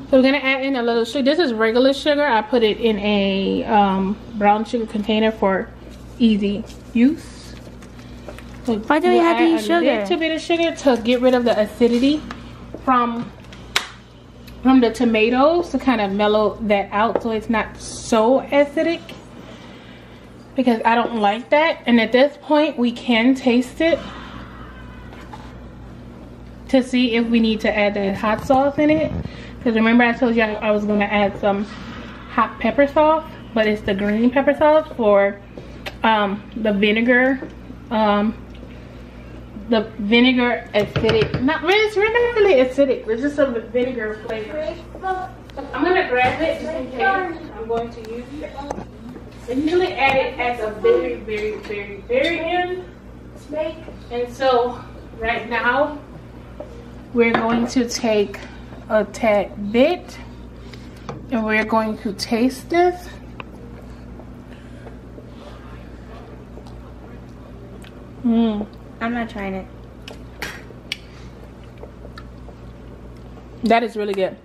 So we're going to add in a little sugar. This is regular sugar. I put it in a brown sugar container for easy use. So why do we have to use sugar? A little bit of sugar to get rid of the acidity from the tomatoes, to kind of mellow that out so it's not so acidic, because I don't like that. And at this point we can taste it to see if we need to add the hot sauce in it, because remember I told you I was going to add some hot pepper sauce, but it's the green pepper sauce for the vinegar, acidic, not really, it's not really acidic, it's just some vinegar flavor. I'm gonna grab it just in case I'm going to use it. I usually add it at the very end. And so right now we're going to take a tad bit. And we're going to taste this. I'm not trying it. That is really good.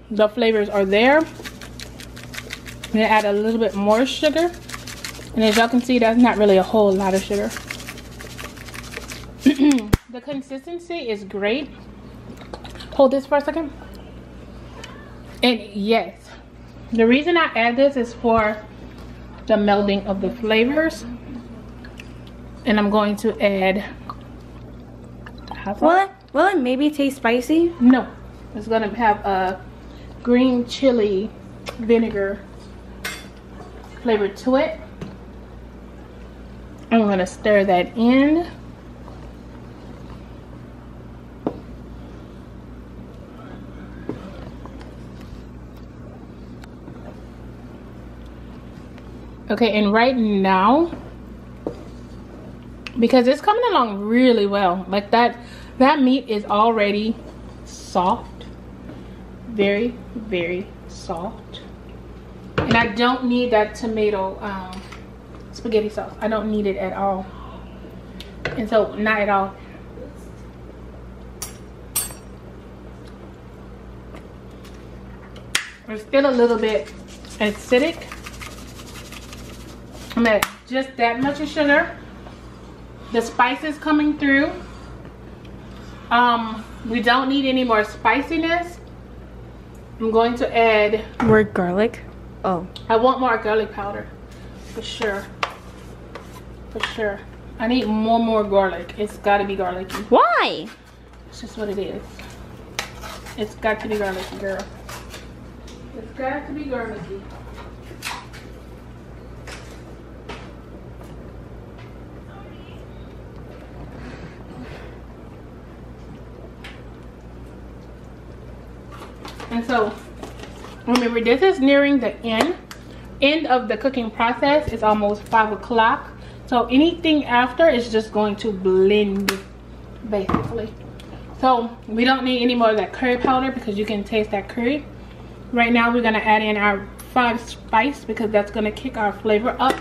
The flavors are there. I'm gonna add a little bit more sugar. And as y'all can see, that's not really a whole lot of sugar. The consistency is great. Hold this for a second. And yes, the reason I add this is for the melding of the flavors. And I'm going to add Will it maybe taste spicy? No, it's gonna have a green chili vinegar flavor to it. I'm gonna stir that in. Okay, and right now, because it's coming along really well, like that meat is already soft, very, very soft. And I don't need that tomato spaghetti sauce. I don't need it at all. And so, not at all. It's still a little bit acidic. I'm at just that much of sugar. The spices coming through. We don't need any more spiciness. I'm going to add more garlic. Oh, I want more garlic powder, for sure. For sure. I need more garlic. It's got to be garlicky. Why? It's just what it is. It's got to be garlicky, girl. It's got to be garlicky. And so, remember, this is nearing the end of the cooking process. It's almost 5 o'clock. So anything after is just going to blend, basically. So we don't need any more of that curry powder because you can taste that curry. Right now we're gonna add in our 5 spice because that's gonna kick our flavor up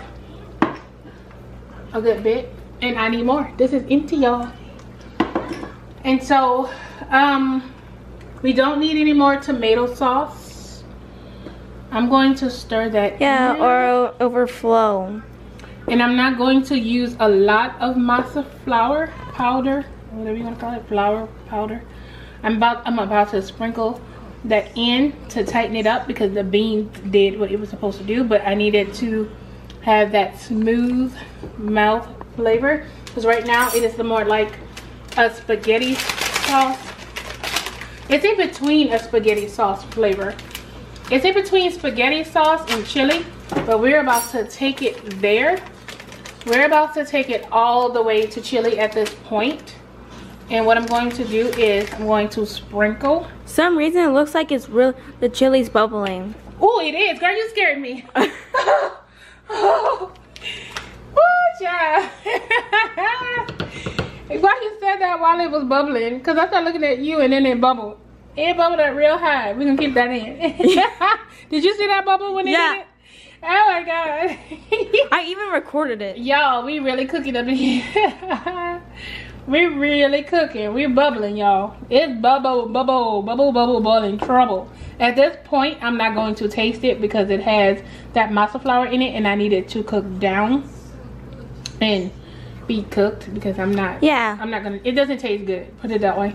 a good bit. And I need more. This is empty, y'all. And so, we don't need any more tomato sauce. I'm going to stir that in. Or overflow. And I'm not going to use a lot of masa flour powder, whatever you want to call it, flour powder. I'm about to sprinkle that in to tighten it up because the beans did what it was supposed to do, but I needed to have that smooth mouth flavor because right now it is the more like a spaghetti sauce. It's in between a spaghetti sauce flavor. It's in between spaghetti sauce and chili, but we're about to take it there. We're about to take it all the way to chili at this point. And what I'm going to do is I'm going to sprinkle. Some reason it looks like it's real. The chili's bubbling. Oh, it is. Girl, you scared me. Oh, child. Why you said that while it was bubbling? Because I started looking at you and then it bubbled. It bubbled up real high. We're going to keep that in. Did you see that bubble when it did it? Oh my God. I even recorded it. Y'all, we really cooking up in here. We're really cooking. We're bubbling, y'all. It's bubble, boiling trouble. At this point, I'm not going to taste it because it has that masa flour in it and I need it to cook down and be cooked because I'm not gonna, it doesn't taste good, put it that way.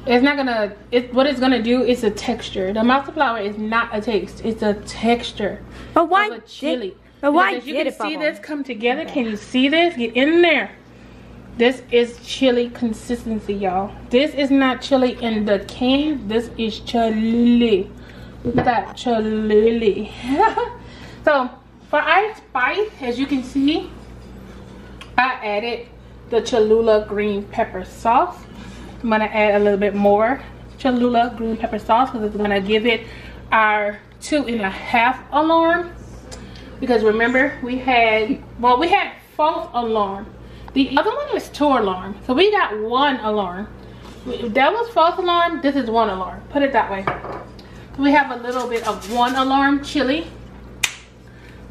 It's not gonna, what it's gonna do is a texture. The masa flour is not a taste, it's a texture. But why of a chili? But why you can see this come together. Okay. Can you see this? Get in there. This is chili consistency, y'all. This is not chili in the can. This is chili. Look at that, chili. So for our spice, as you can see, I added the Cholula green pepper sauce. I'm gonna add a little bit more Cholula green pepper sauce because it's gonna give it our 2.5 alarm. Because remember, we had false alarm. The other one is 2 alarm. So we got 1 alarm. That was false alarm. This is one alarm. Put it that way. We have a little bit of one alarm chili.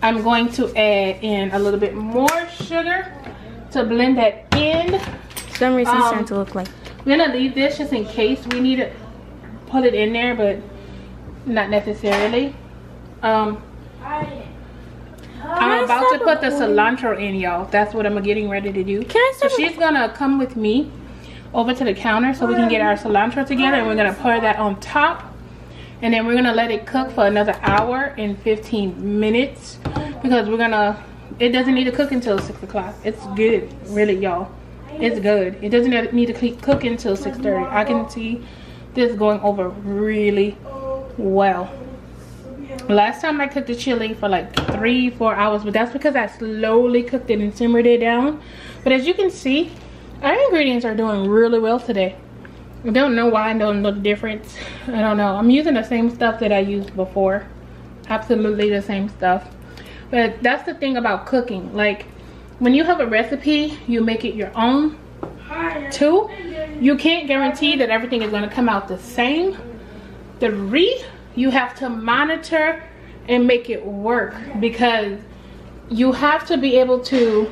I'm going to add in a little bit more sugar to blend that in. For some reason it's starting to look like. We're gonna leave this just in case we need to put it in there, but not necessarily. I'm about to put the cilantro in, y'all. That's what I'm getting ready to do. Can I so she's gonna come with me over to the counter so we can get our cilantro together, and we're gonna pour that on top. And then we're gonna let it cook for another hour and 15 minutes because it doesn't need to cook until 6 o'clock. It's good, really, y'all. It's good. It doesn't need to cook until 6:30. I can see this going over really well. Last time I cooked the chili for like 3-4 hours, but that's because I slowly cooked it and simmered it down. But as you can see, our ingredients are doing really well today. I don't know why. I don't know the difference. I don't know. I'm using the same stuff that I used before. Absolutely the same stuff. But that's the thing about cooking. Like, when you have a recipe, you make it your own too. You can't guarantee that everything is going to come out the same. 3, you have to monitor and make it work, because you have to be able to,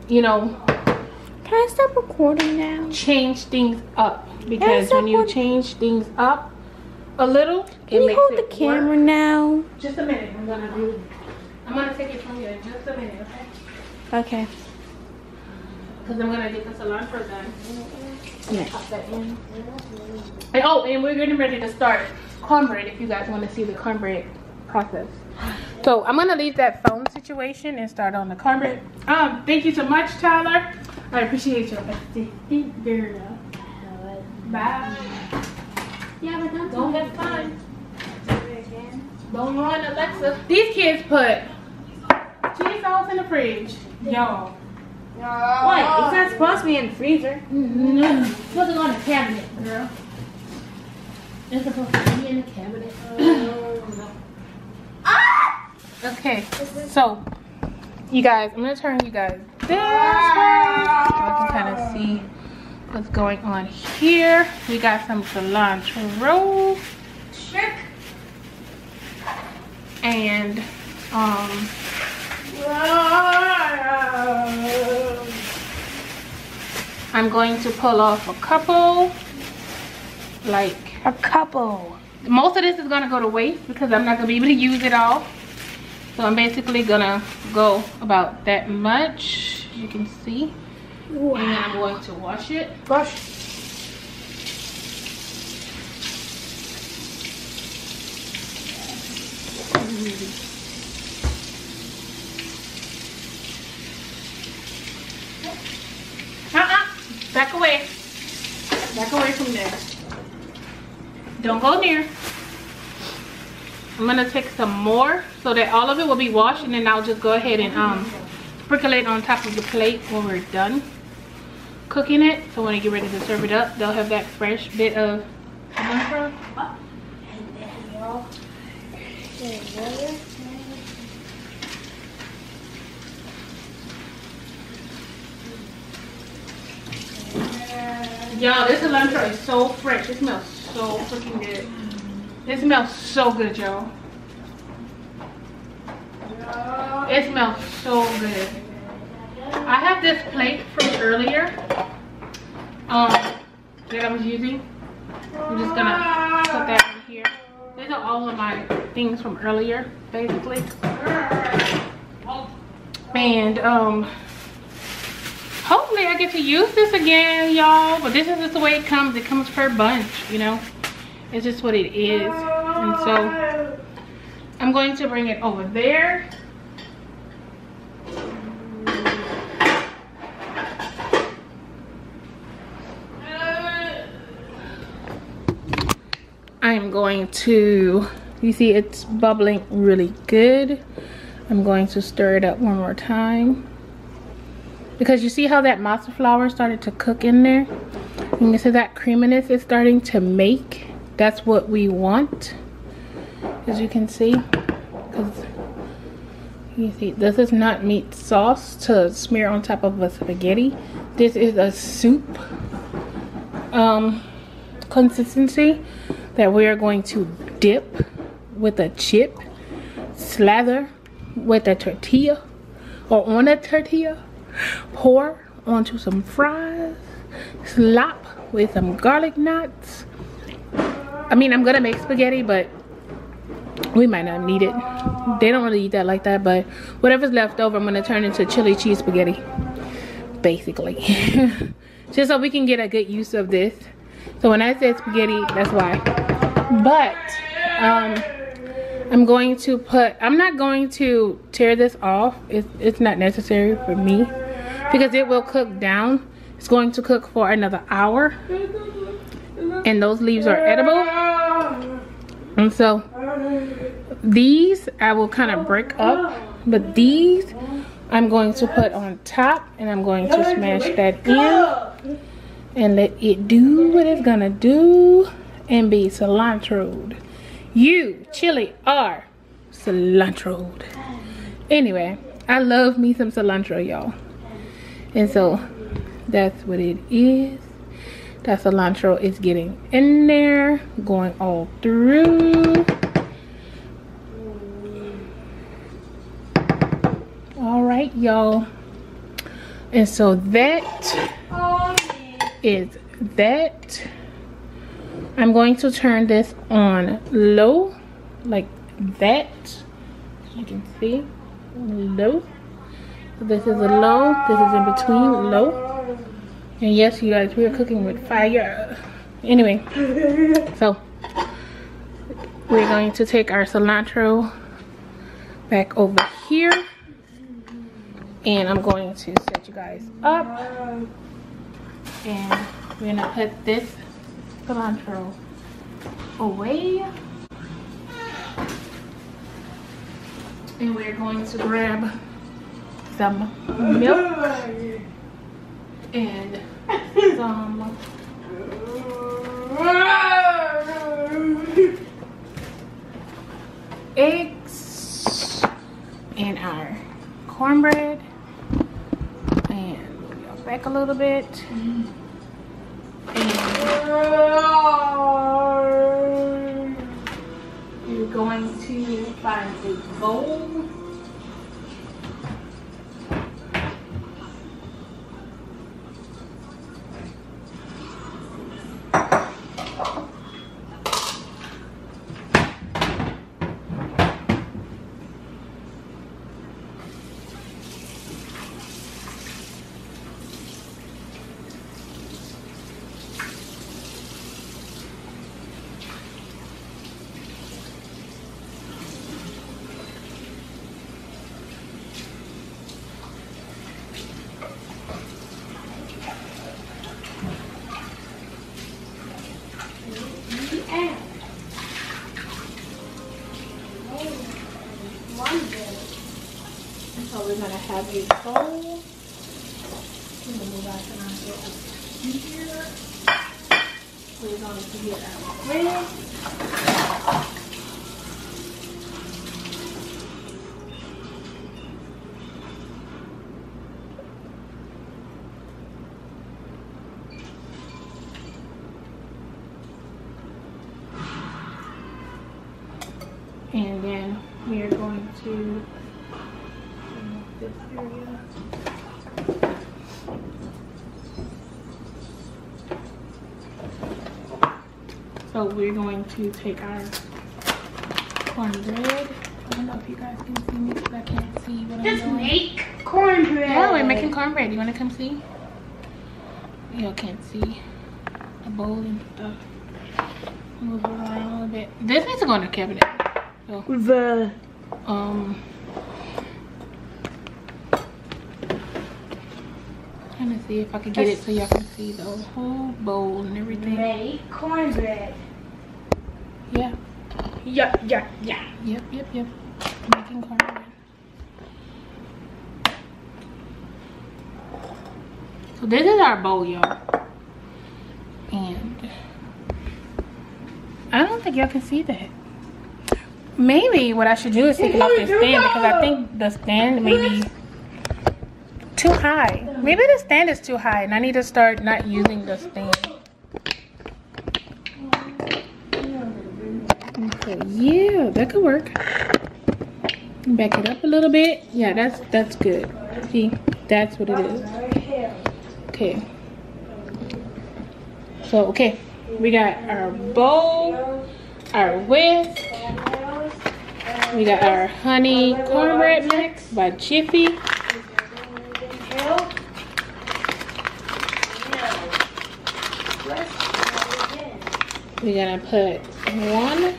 you know, can I stop recording now? Change things up, because when you change things up a little, can you hold the camera now? Just a minute. I'm gonna take it from you in just a minute, okay? Okay. Because I'm gonna get the cilantro done. Yeah. Pop that in. And, oh, and we're getting ready to start cornbread if you guys want to see the cornbread process. So I'm gonna leave that phone situation and start on the cornbread. Thank you so much, Tyler. I appreciate your girl. Bye. Yeah, but don't have fun. Don't run, Alexa. These kids put cheese sauce in the fridge, y'all. What? It's not supposed to be in the freezer. No, it's supposed to go in the cabinet, girl. It's supposed to be in the cabinet. Okay, so you guys, I'm gonna turn you guys this way so I can kind of see what's going on here. We got some cilantro. Sure. And I'm going to pull off a couple, like a couple. Most of this is gonna go to waste because I'm not gonna be able to use it all. So I'm basically gonna go about that much, you can see. Wow. And then I'm going to wash it. Wash. Back away. Back away from there. Don't go near. I'm gonna take some more so that all of it will be washed, and then I'll just go ahead and sprinkle it on top of the plate when we're done cooking it. So when I get ready to serve it up, they'll have that fresh bit of cilantro. Y'all, this cilantro is so fresh. It smells so freaking good. It smells so good, y'all. It smells so good. I have this plate from earlier that I was using. I'm just gonna put that in here. These are all of my things from earlier, basically. And hopefully I get to use this again, y'all. But this is just the way it comes. It comes per bunch, you know. It's just what it is. And so I'm going to bring it over there. I'm going to, you see it's bubbling really good. I'm going to stir it up one more time. Because you see how that masa flour started to cook in there? You can see that creaminess is starting to make. That's what we want, as you can see. Because You see, this is not meat sauce to smear on top of a spaghetti. This is a soup consistency that we are going to dip with a chip, slather with a tortilla or on a tortilla, pour onto some fries, slop with some garlic knots. I mean, I'm gonna make spaghetti, but we might not need it. They don't really eat that like that, but whatever's left over, I'm gonna turn into chili cheese spaghetti, basically. Just so we can get a good use of this. So when I said spaghetti, that's why. But I'm going to put, I'm not going to tear this off. It's not necessary for me because it will cook down. It's going to cook for another hour, and those leaves are edible. And so these I will kind of break up, but these I'm going to put on top, and I'm going to smash that in and let it do what it's gonna do and be cilantroed. You chili are cilantroed. Anyway, I love me some cilantro, y'all. And so that's what it is. That cilantro is getting in there, going all through. All right, y'all. And so that is that. I'm going to turn this on low, like that. You can see, low. So this is a low, this is in between, low. And yes, you guys, we are cooking with fire. Anyway, so we're going to take our cilantro back over here. And I'm going to set you guys up. And we're gonna put this cilantro away. And we're going to grab some milk and some eggs and our cornbread, and go back a little bit, and you're going to find a bowl. So we're gonna have a bowl. We're gonna move our cilantro over here. We're going to get our bread. And then we are going to this area. So we're going to take our cornbread. I don't know if you guys can see me because I can't see what I'm doing. Just make cornbread. Yeah, we're making cornbread. You want to come see? Y'all can't see a bowl and stuff. Move it around a little bit. This needs to go in the cabinet. So, The trying to see if I can get it so y'all can see the whole bowl and everything. make cornbread. Yeah. Yeah. Yep. Making cornbread. So this is our bowl, y'all. And I don't think y'all can see that. maybe what I should do is take it off the stand, because I think the stand may be too high. Maybe the stand is too high and I need to start not using the stand. Okay, yeah, that could work. Back it up a little bit. Yeah, that's good. See, that's what it is. Okay. So, okay, we got our bowl, our whisk. We got our honey cornbread mix by Jiffy. We're gonna put 1.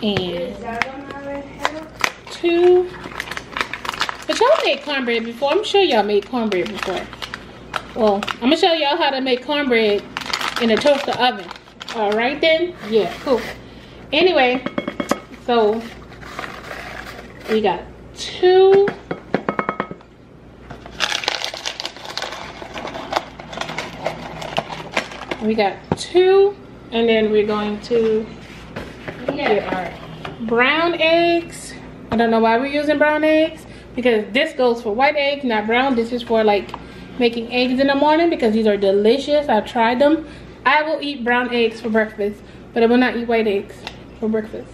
And 2. But y'all made cornbread before. I'm sure y'all made cornbread before. Well, I'm gonna show y'all how to make cornbread in a toaster oven. Alright then? Yeah, cool. Anyway, so we got 2. We got 2, and then we're going to get our brown eggs. I don't know why we're using brown eggs, because this goes for white eggs, not brown. This is for like making eggs in the morning, because these are delicious. I've tried them. I will eat brown eggs for breakfast, but I will not eat white eggs for breakfast.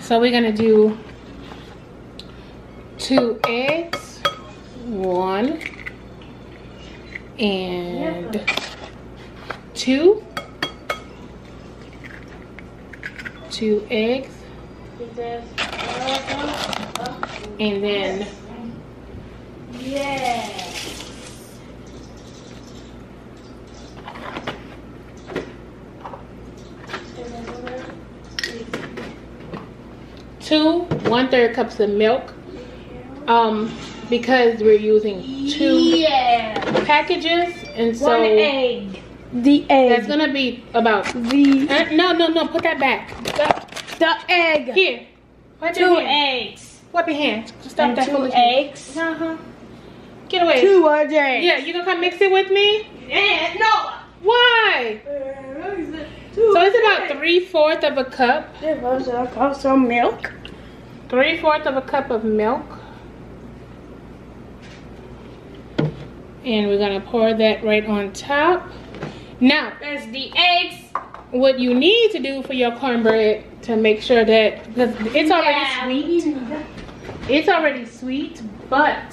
So we're gonna do 2 eggs, 1 and 2 eggs, and then two 1/3 cups of milk, because we're using 2 packages, and so 1 egg. The egg. That's gonna be about no, put that back. The egg. Here, wipe 2 your hand. eggs. Wipe your hands. Stop that 2 foolishness. eggs. Get away. 2 eggs. Yeah, you gonna come mix it with me? No. Why? So it's about 3/4 of a cup. There's some milk. 3/4 of a cup of milk. And we're gonna pour that right on top. Now, There's the eggs. what you need to do for your cornbread to make sure that, because it's already sweet. It's already sweet, but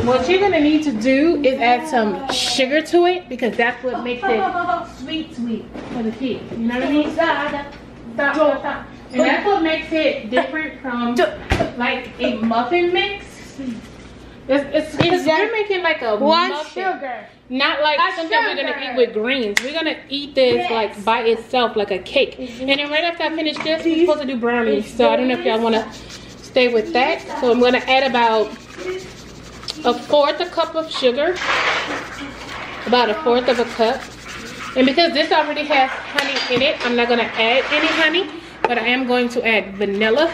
what you're gonna need to do is add some sugar to it, because that's what makes it sweet for the kids. You know what I mean? Stop. And that's what makes it different from like a muffin mix. It's we're making like a muffin. Sugar. Not like something we're gonna eat with greens. We're gonna eat this like by itself, like a cake. And then right after I finish this, we're supposed to do brownies. So I don't know if y'all wanna stay with that. So I'm gonna add about 1/4 a cup of sugar. About 1/4 of a cup. And because this already has honey in it, I'm not gonna add any honey, but I am going to add vanilla.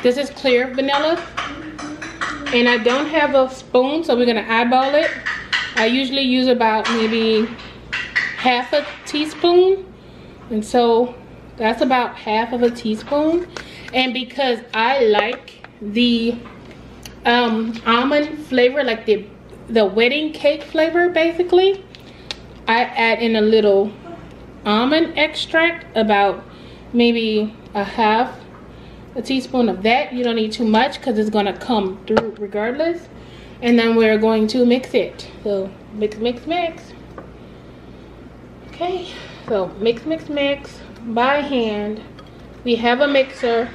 This is clear vanilla. And I don't have a spoon, so we're gonna eyeball it. I usually use about maybe 1/2 teaspoon. And so that's about 1/2 teaspoon. And because I like the almond flavor, like the wedding cake flavor basically, I add in a little almond extract, about maybe 1/2 teaspoon of that. You don't need too much because it's gonna come through regardless. And then we're going to mix it. So mix. Okay, so mix by hand. We have a mixer.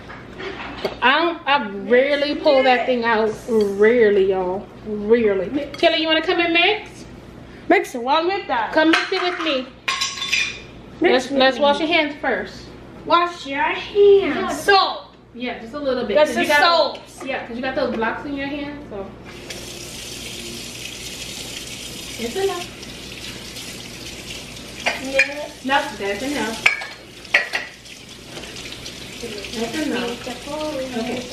I rarely pull that thing out. Rarely, y'all. Rarely. Tilly, you wanna come and mix? Mix it one with that. Come mix it with me. Let's wash your hands first. Wash your hands. Soap. Yeah, just a little bit. That's the soap. Yeah, because you got those blocks in your hands, so. It's enough. Yeah. No, that's enough. That's enough.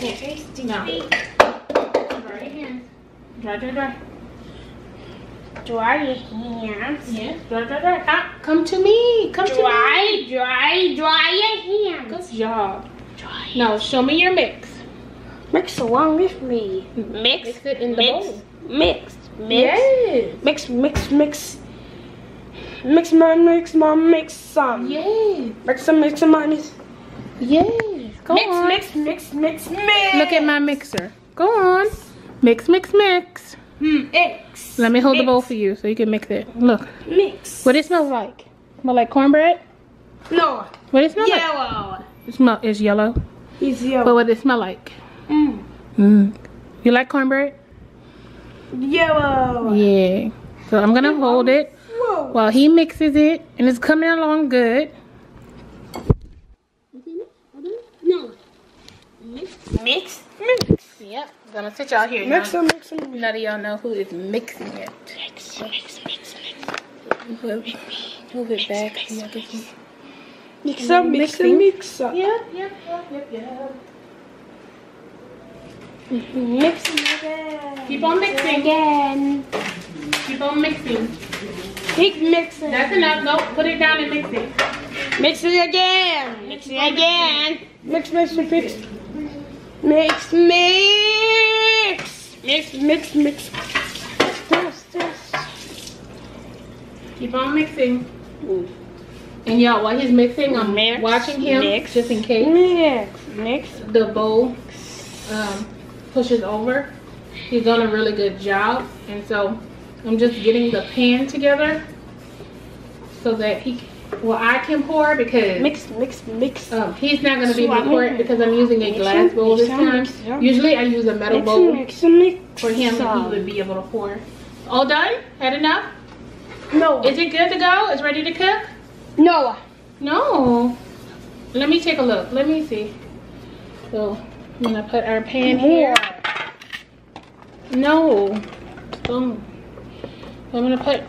Okay, now. Dry your hands. Dry. Dry your hands. Yes. Dry. Ah, come to me. Come to me. Dry your hands. Good job. Now show me your mix. Mix along with me. Mix it in the bowl. Mix. Yes. Mix. Mix some. Yes. Mix some. Yes. Go on. Mix. Look at my mixer. Go on. Mix. Mix. Let me hold the bowl for you so you can mix it. Look. Mix. What it smells like? Smell like cornbread? No. What it smell like? Yellow. It's yellow. It's yellow. But what it smell like? You like cornbread? Yellow. Yeah. So I'm gonna hold it while he mixes it, and it's coming along good. No. Mix. Yep. I'm gonna sit y'all here. Mix some. None of y'all know who is mixing it. Move it back. So y'all can see. Mix some. Yep. Mixing again. Keep on mixing. Again. Keep on mixing. Keep mixing. That's enough. No, put it down and mix it. Mix it again. Mix. Keep on mixing. And y'all, while he's mixing, I'm watching him just in case Mix. the bowl pushes over. He's done a really good job, and so I'm just getting the pan together so that I can pour, because Mix. he's not gonna be able to pour it because I'm using a glass bowl this time. Usually I use a metal bowl for him, and he would be able to pour. All done? Had enough? No. Is it good to go? It's ready to cook? No. No. Let me take a look. Let me see. So I'm gonna put our pan here. No. Boom. I'm gonna put.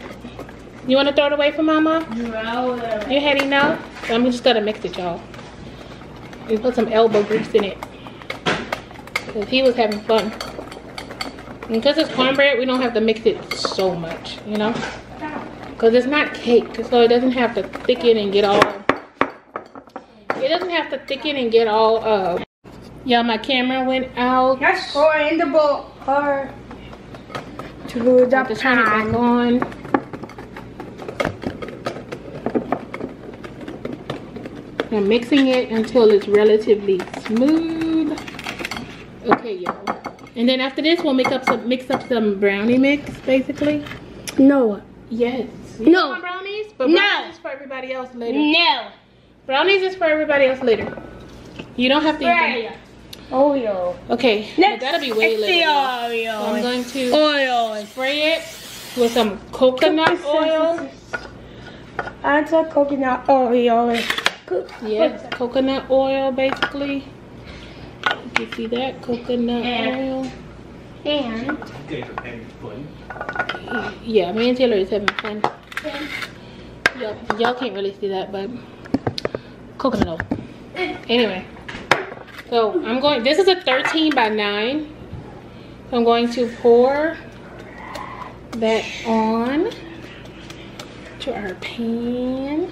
You wanna throw it away for Mama? No. You had enough? So I'm just gonna mix it, y'all. And put some elbow grease in it, because he was having fun. And because it's cornbread, we don't have to mix it so much, you know? Because it's not cake, so it doesn't have to thicken and get all. It doesn't have to thicken and get all. Yeah, my camera went out. Let's pour in the bowl. To the Turn it back on. I'm mixing it until it's relatively smooth. Okay, y'all. And then after this, we'll mix up some brownie mix, basically. No. Yes. No. You want brownies? But brownies is for everybody else later. No. Brownies is for everybody else later. You don't have to eat them. Oreo. Okay. Next, That'll be way it's later. the So Oreo. I'm going to Oil. spray it with some coconut oil. Add some coconut oil. Yes, coconut oil basically. You can see that coconut oil. And Yeah, me and Taylor is having fun. Y'all can't really see that, but coconut oil. Anyway, so I'm going. This is a 13 by 9. So I'm going to pour that on to our pan.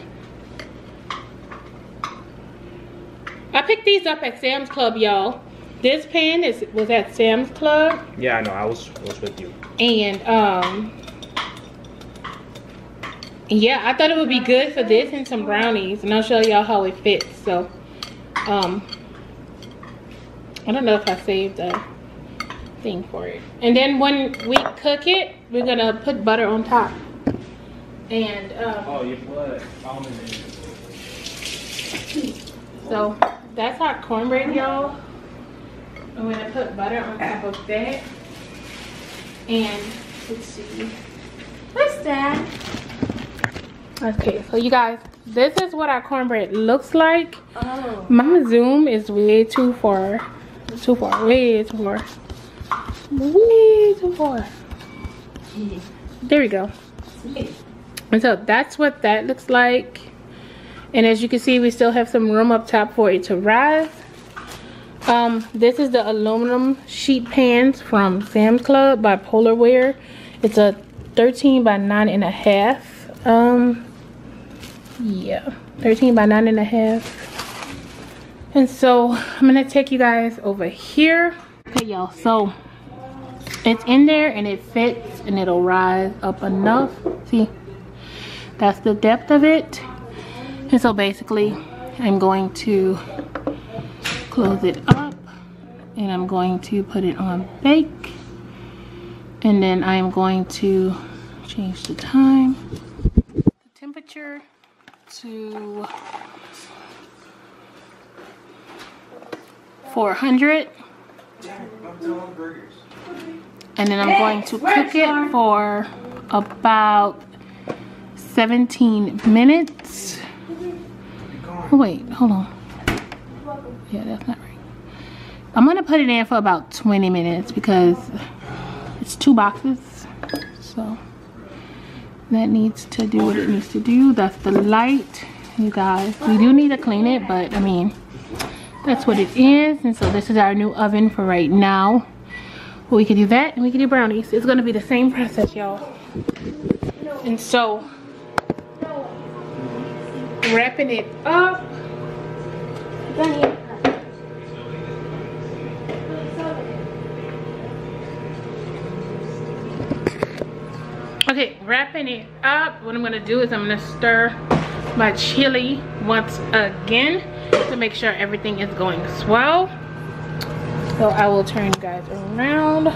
I picked these up at Sam's Club, y'all. This pan was at Sam's Club. Yeah, I know. I was with you. And yeah, I thought it would be good for this and some brownies, and I'll show y'all how it fits. So I don't know if I saved the thing for it. And then when we cook it, we're gonna put butter on top. And Oh, you put almond in it. So that's our cornbread, y'all. I'm gonna put butter on top of that. And let's see. what's that? Okay, so you guys, this is what our cornbread looks like. Oh. My zoom is way too far. Way too far. Way too far. There we go. And so that's what that looks like. And as you can see, we still have some room up top for it to rise. This is the aluminum sheet pans from Sam's Club by Polarware. It's a 13 by 9.5. Yeah, 13 by 9.5. And so I'm gonna take you guys over here. Okay, y'all, so it's in there and it fits and it'll rise up enough. See, that's the depth of it. And so basically I'm going to close it up and I'm going to put it on bake, and then I'm going to change the time, the temperature to 400, and then I'm going to cook it for about 17 minutes. Oh wait, hold on. Yeah, that's not right. I'm gonna put it in for about 20 minutes because it's 2 boxes, so that needs to do what it needs to do. That's the light, you guys. We do need to clean it, but I mean, that's what it is. And so this is our new oven for right now. We can do that and we can do brownies. It's gonna be the same process, y'all. And so wrapping it up. Okay, wrapping it up, what I'm gonna do is I'm gonna stir my chili once again to make sure everything is going swell. So I will turn you guys around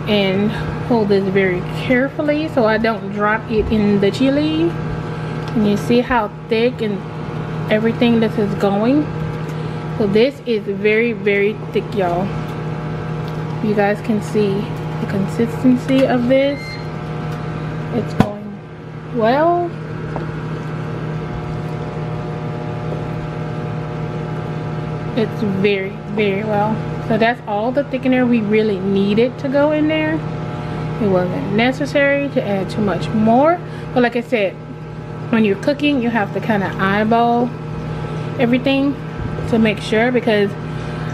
and hold this very carefully so I don't drop it in the chili. And you see how thick and everything this is going. So this is very, very thick, y'all. You guys can see the consistency of this. It's going well. It's very, very well. So that's all the thickener we really needed to go in there. It wasn't necessary to add too much more. But like I said, when you're cooking, you have to kind of eyeball everything to make sure, because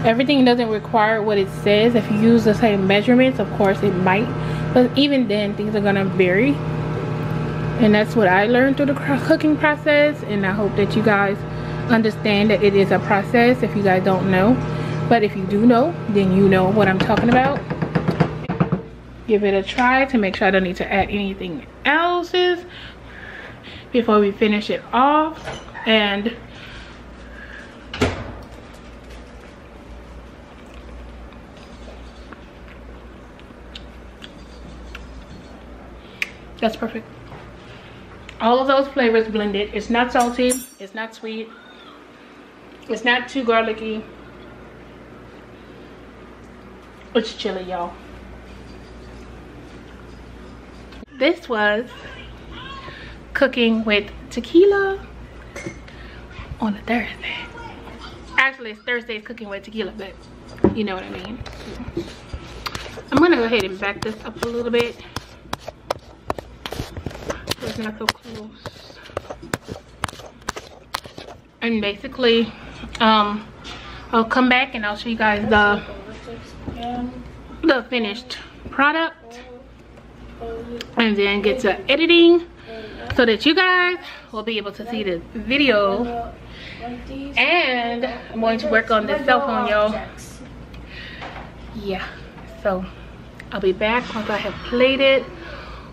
everything doesn't require what it says. If you use the same measurements, of course it might, but even then things are gonna vary. And that's what I learned through the cooking process, and I hope that you guys understand that it is a process if you guys don't know. But if you do know, then you know what I'm talking about. Give it a try to make sure I don't need to add anything else before we finish it off. And that's perfect. All of those flavors blended. It's not salty, it's not sweet, it's not too garlicky. It's chili, y'all. This was cooking with tequila on a Thursday. Actually, it's Thursday's cooking with tequila, but you know what I mean. I'm gonna go ahead and back this up a little bit so it's not so close. And basically, I'll come back and I'll show you guys the finished product, and then get to editing so that you guys will be able to see the video. And I'm going to work on this cell phone, y'all. Yeah, so I'll be back once I have plated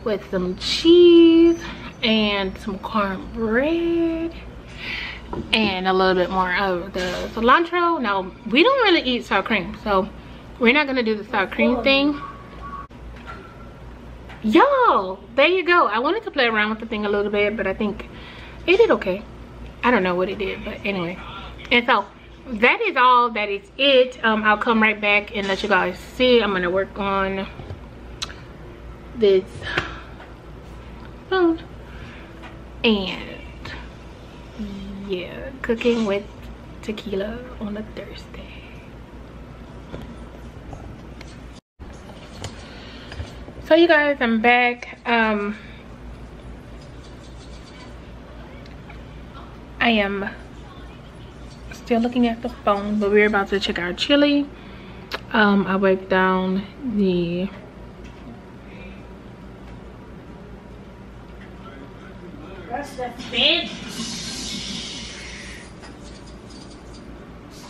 with some cheese and some cornbread and a little bit more of the cilantro. Now, we don't really eat sour cream, so we're not gonna do the sour cream thing. Y'all, there you go. I wanted to play around with the thing a little bit, but I think it did okay. I don't know what it did, but anyway. And so that is all. That is it. I'll come right back and let you guys see. I'm gonna work on this phone, and yeah, cooking with tequila on a Thursday. So you guys, I'm back. I am still looking at the phone, but we're about to check our chili. I wiped down the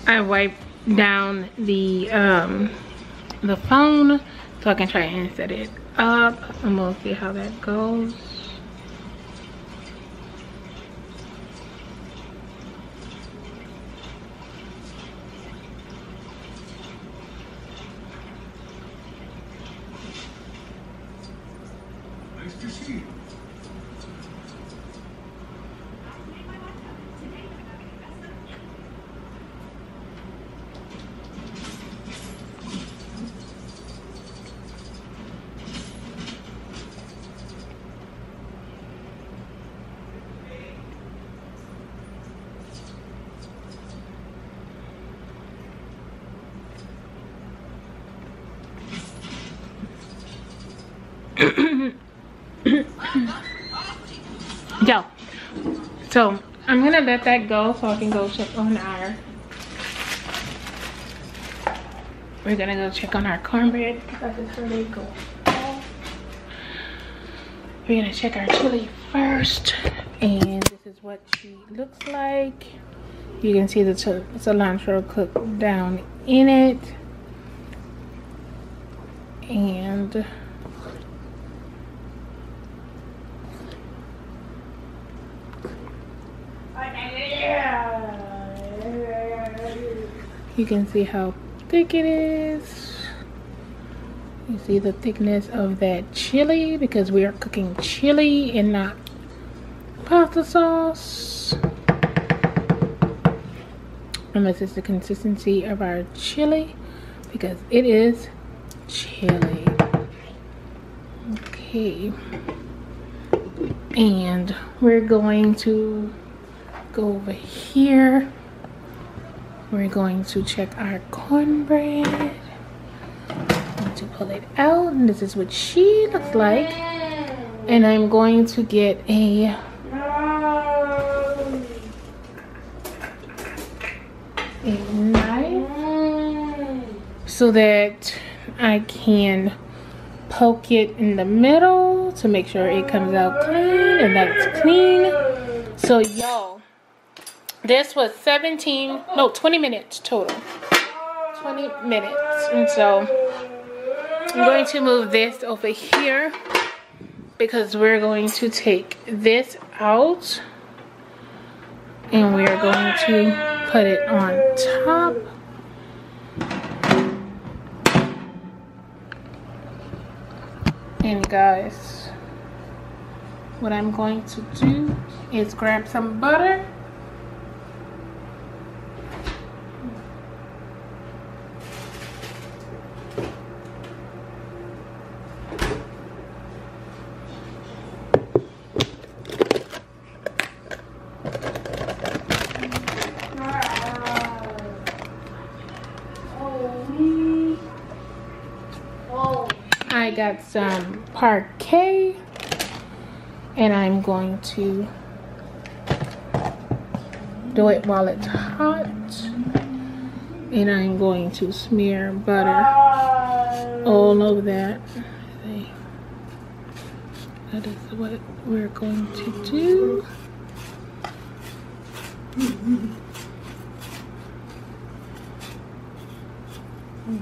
I wiped down the phone so I can try and set it up. I'm gonna see how that goes. Nice to see you. Yo, so I'm gonna let that go so I can go check on our, we're gonna go check on our cornbread because I just heard it go off. We're gonna check our chili first, and this is what she looks like. You can see the cilantro cooked down in it, and you can see how thick it is. You see the thickness of that chili because we are cooking chili and not pasta sauce. And this is the consistency of our chili because it is chili. Okay. And we're going to go over here. We're going to check our cornbread. I'm going to pull it out, and this is what she looks like. And I'm going to get a knife so that I can poke it in the middle to make sure it comes out clean and that it's clean. So yo, this was 20 minutes total. 20 minutes. And so I'm going to move this over here because we're going to take this out and we're going to put it on top. And guys, what I'm going to do is grab some butter. I got some parquet and I'm going to do it while it's hot, and I'm going to smear butter all over that. That is what we're going to do.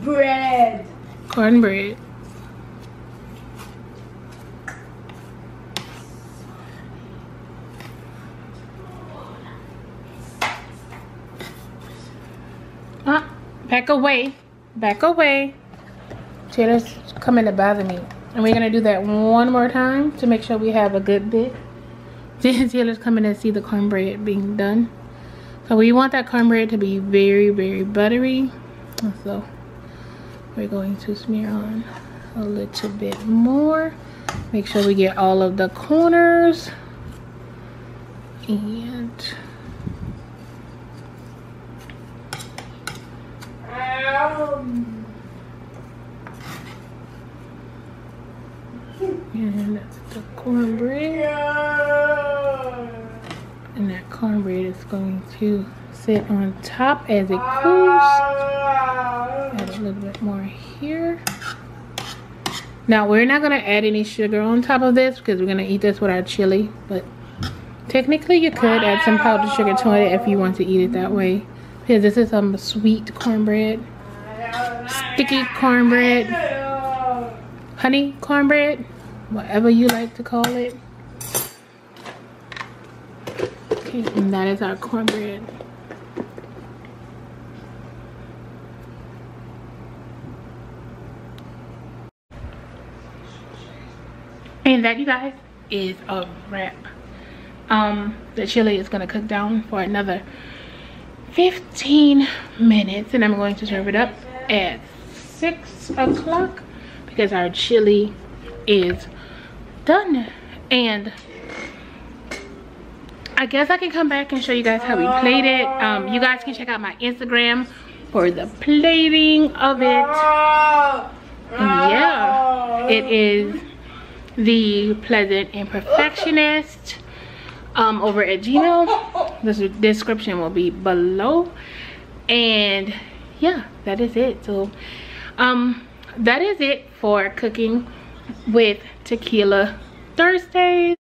Bread. Cornbread. Back away. Back away. Taylor's coming to bother me. And we're going to do that one more time to make sure we have a good bit. Taylor's coming to see the cornbread being done. So we want that cornbread to be very, very buttery. So we're going to smear on a little bit more. Make sure we get all of the corners. And that's the cornbread. And that cornbread is going to sit on top as it cools. Add a little bit more here. Now we're not going to add any sugar on top of this because we're going to eat this with our chili, but Technically, you could add some powdered sugar to it if you want to eat it that way. Because this is some sweet cornbread, sticky cornbread, honey cornbread, whatever you like to call it. Okay, and that is our cornbread. And that, you guys, is a wrap. The chili is gonna cook down for another 15 minutes, and I'm going to serve it up at 6 o'clock because our chili is done. And I guess I can come back and show you guys how we plate it. You guys can check out my Instagram for the plating of it. And yeah, it is The Pleasant Imperfectionist over at Gmail. The description will be below. And yeah, that is it. So that is it for cooking with Taquilla Thursdays.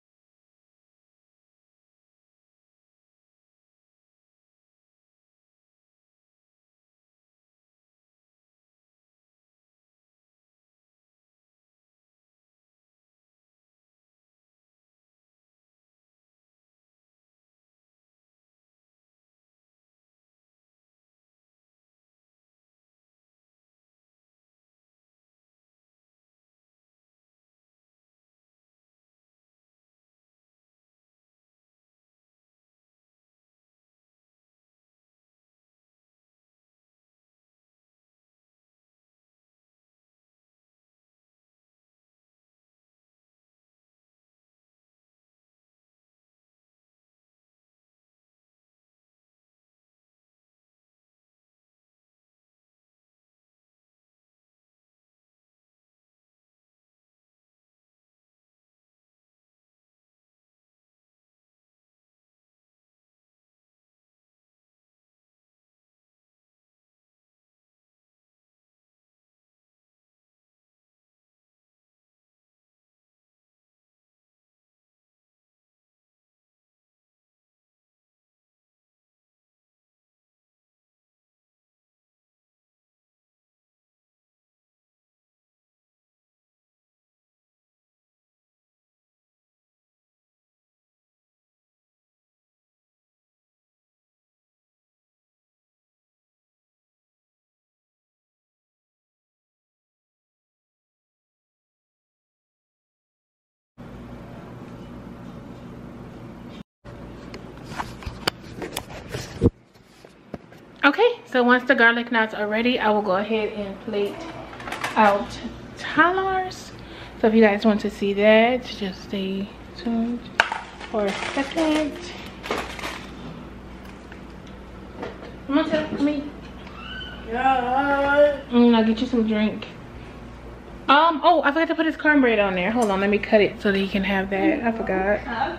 Okay, so once the garlic knots are ready, I will go ahead and plate out talas. So if you guys want to see that, just stay tuned for a second. Come on, tell me. Yeah. I'll get you some drink. Oh, I forgot to put his cornbread on there. Hold on, let me cut it so that he can have that. I forgot.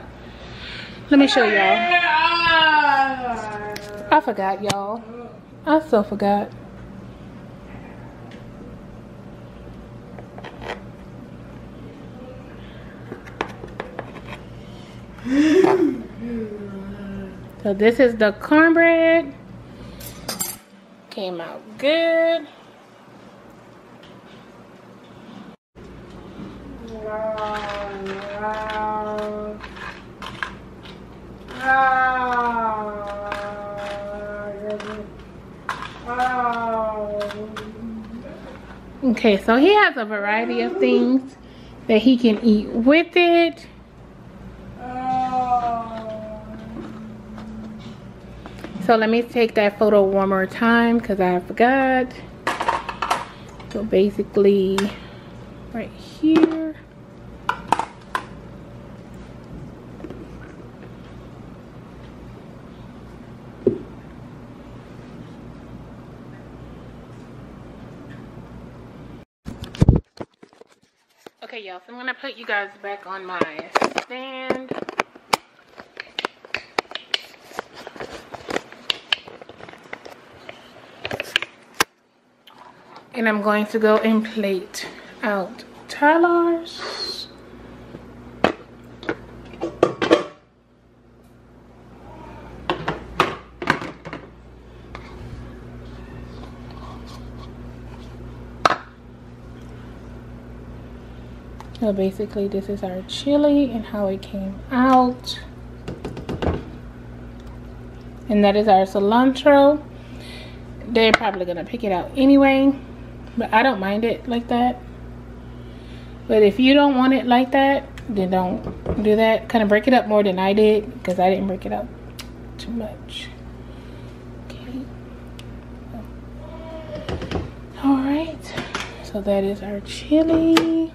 Let me show y'all. I forgot, y'all. I so forgot. So this is the cornbread. Came out good. Okay, so he has a variety of things that he can eat with it. So let me take that photo one more time because I forgot. So basically right here. Okay, y'all, so I'm gonna put you guys back on my stand. And I'm going to go and plate out talars. So basically this is our chili and how it came out. And that is our cilantro. They're probably gonna pick it out anyway, but I don't mind it like that. But if you don't want it like that, then don't do that. Kind of break it up more than I did, because I didn't break it up too much. Okay. All right, so that is our chili.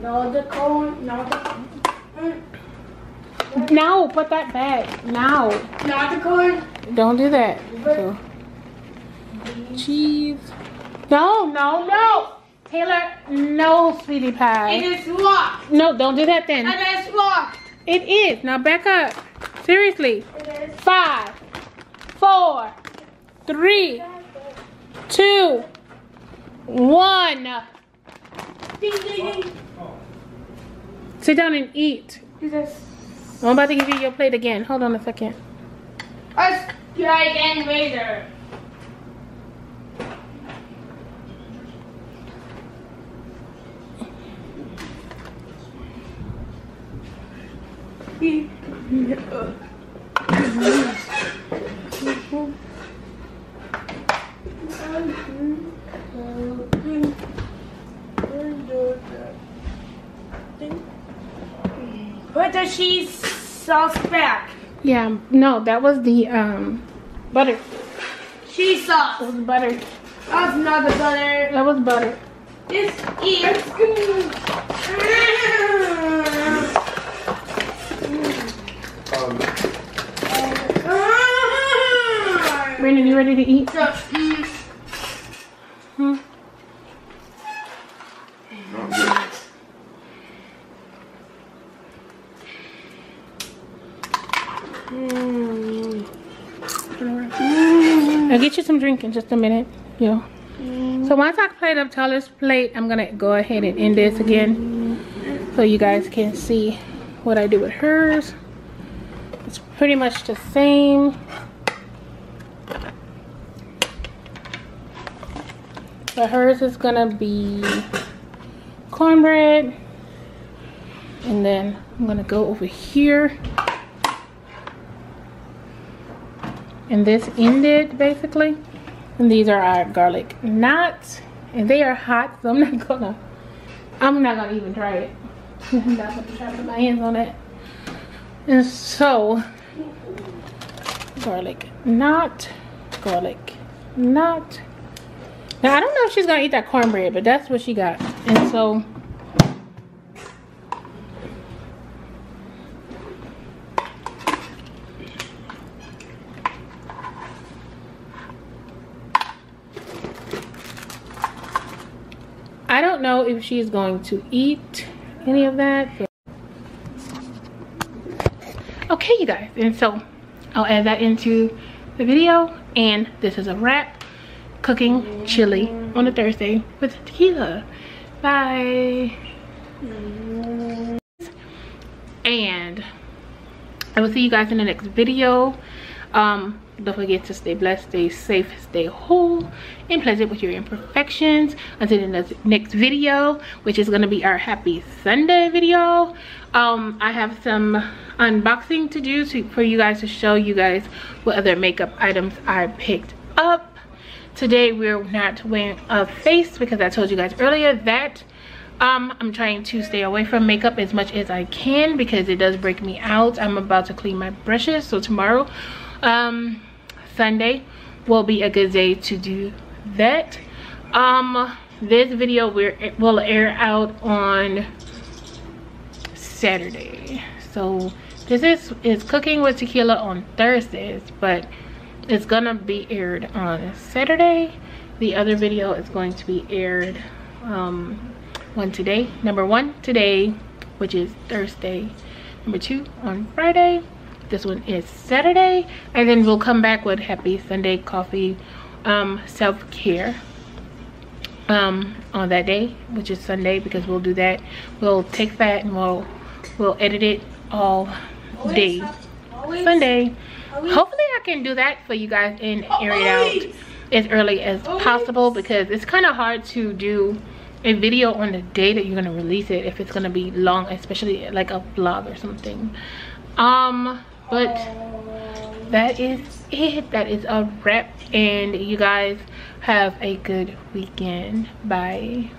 No, the corn, no, the No, put that back. Now. not the corn. Don't do that. So, cheese. No, no, no. Taylor, no, sweetie pie. It is locked. No, don't do that then. It is locked. It is. Now back up. Seriously. It is. 5, 4, 3, 2, 1. Ding, ding, ding. Sit down and eat. Jesus. I'm about to give you your plate again. Hold on a second. Let's try again later. Put the cheese sauce back. Yeah, no, that was the butter. Cheese sauce. That was butter. That's not the butter. That was butter. This is good. Brandon, you ready to eat? So, Hmm? I'll get you some drink in just a minute. Yo. So once I plate up Tyler's plate, I'm gonna go ahead and end this again so you guys can see what I do with hers. It's pretty much the same. But hers is gonna be cornbread, and then I'm gonna go over here, and this ended basically. And these are our garlic knots, and they are hot, so I'm not gonna even try it. I'm not gonna try to put my hands on it. And so garlic knot. Now I don't know if she's gonna eat that cornbread, but that's what she got. And so I don't know if she's going to eat any of that. But okay, you guys, and so I'll add that into the video, and this is a wrap. Cooking chili on a Thursday with tequila. Bye. And I will see you guys in the next video. Don't forget to stay blessed, stay safe, stay whole, and pleasant with your imperfections. Until the next video, which is going to be our Happy Sunday video. I have some unboxing to do for you guys, to show you guys what other makeup items I picked up. Today we're not wearing a face because I told you guys earlier that I'm trying to stay away from makeup as much as I can because it does break me out. I'm about to clean my brushes, so tomorrow Sunday will be a good day to do that. This video will air out on Saturday. So this is cooking with tequila on Thursdays, but it's gonna be aired on Saturday. The other video is going to be aired number one today, which is Thursday. Number 2 on Friday. This one is Saturday, and then we'll come back with Happy Sunday Coffee self-care on that day, which is Sunday, because we'll do that. We'll take that and we'll edit it all day Sunday. Hopefully I can do that for you guys and air it out as early as possible, because it's kind of hard to do a video on the day that you're going to release it if it's going to be long, especially like a vlog or something. But that is it. That is a wrap, and you guys have a good weekend. Bye.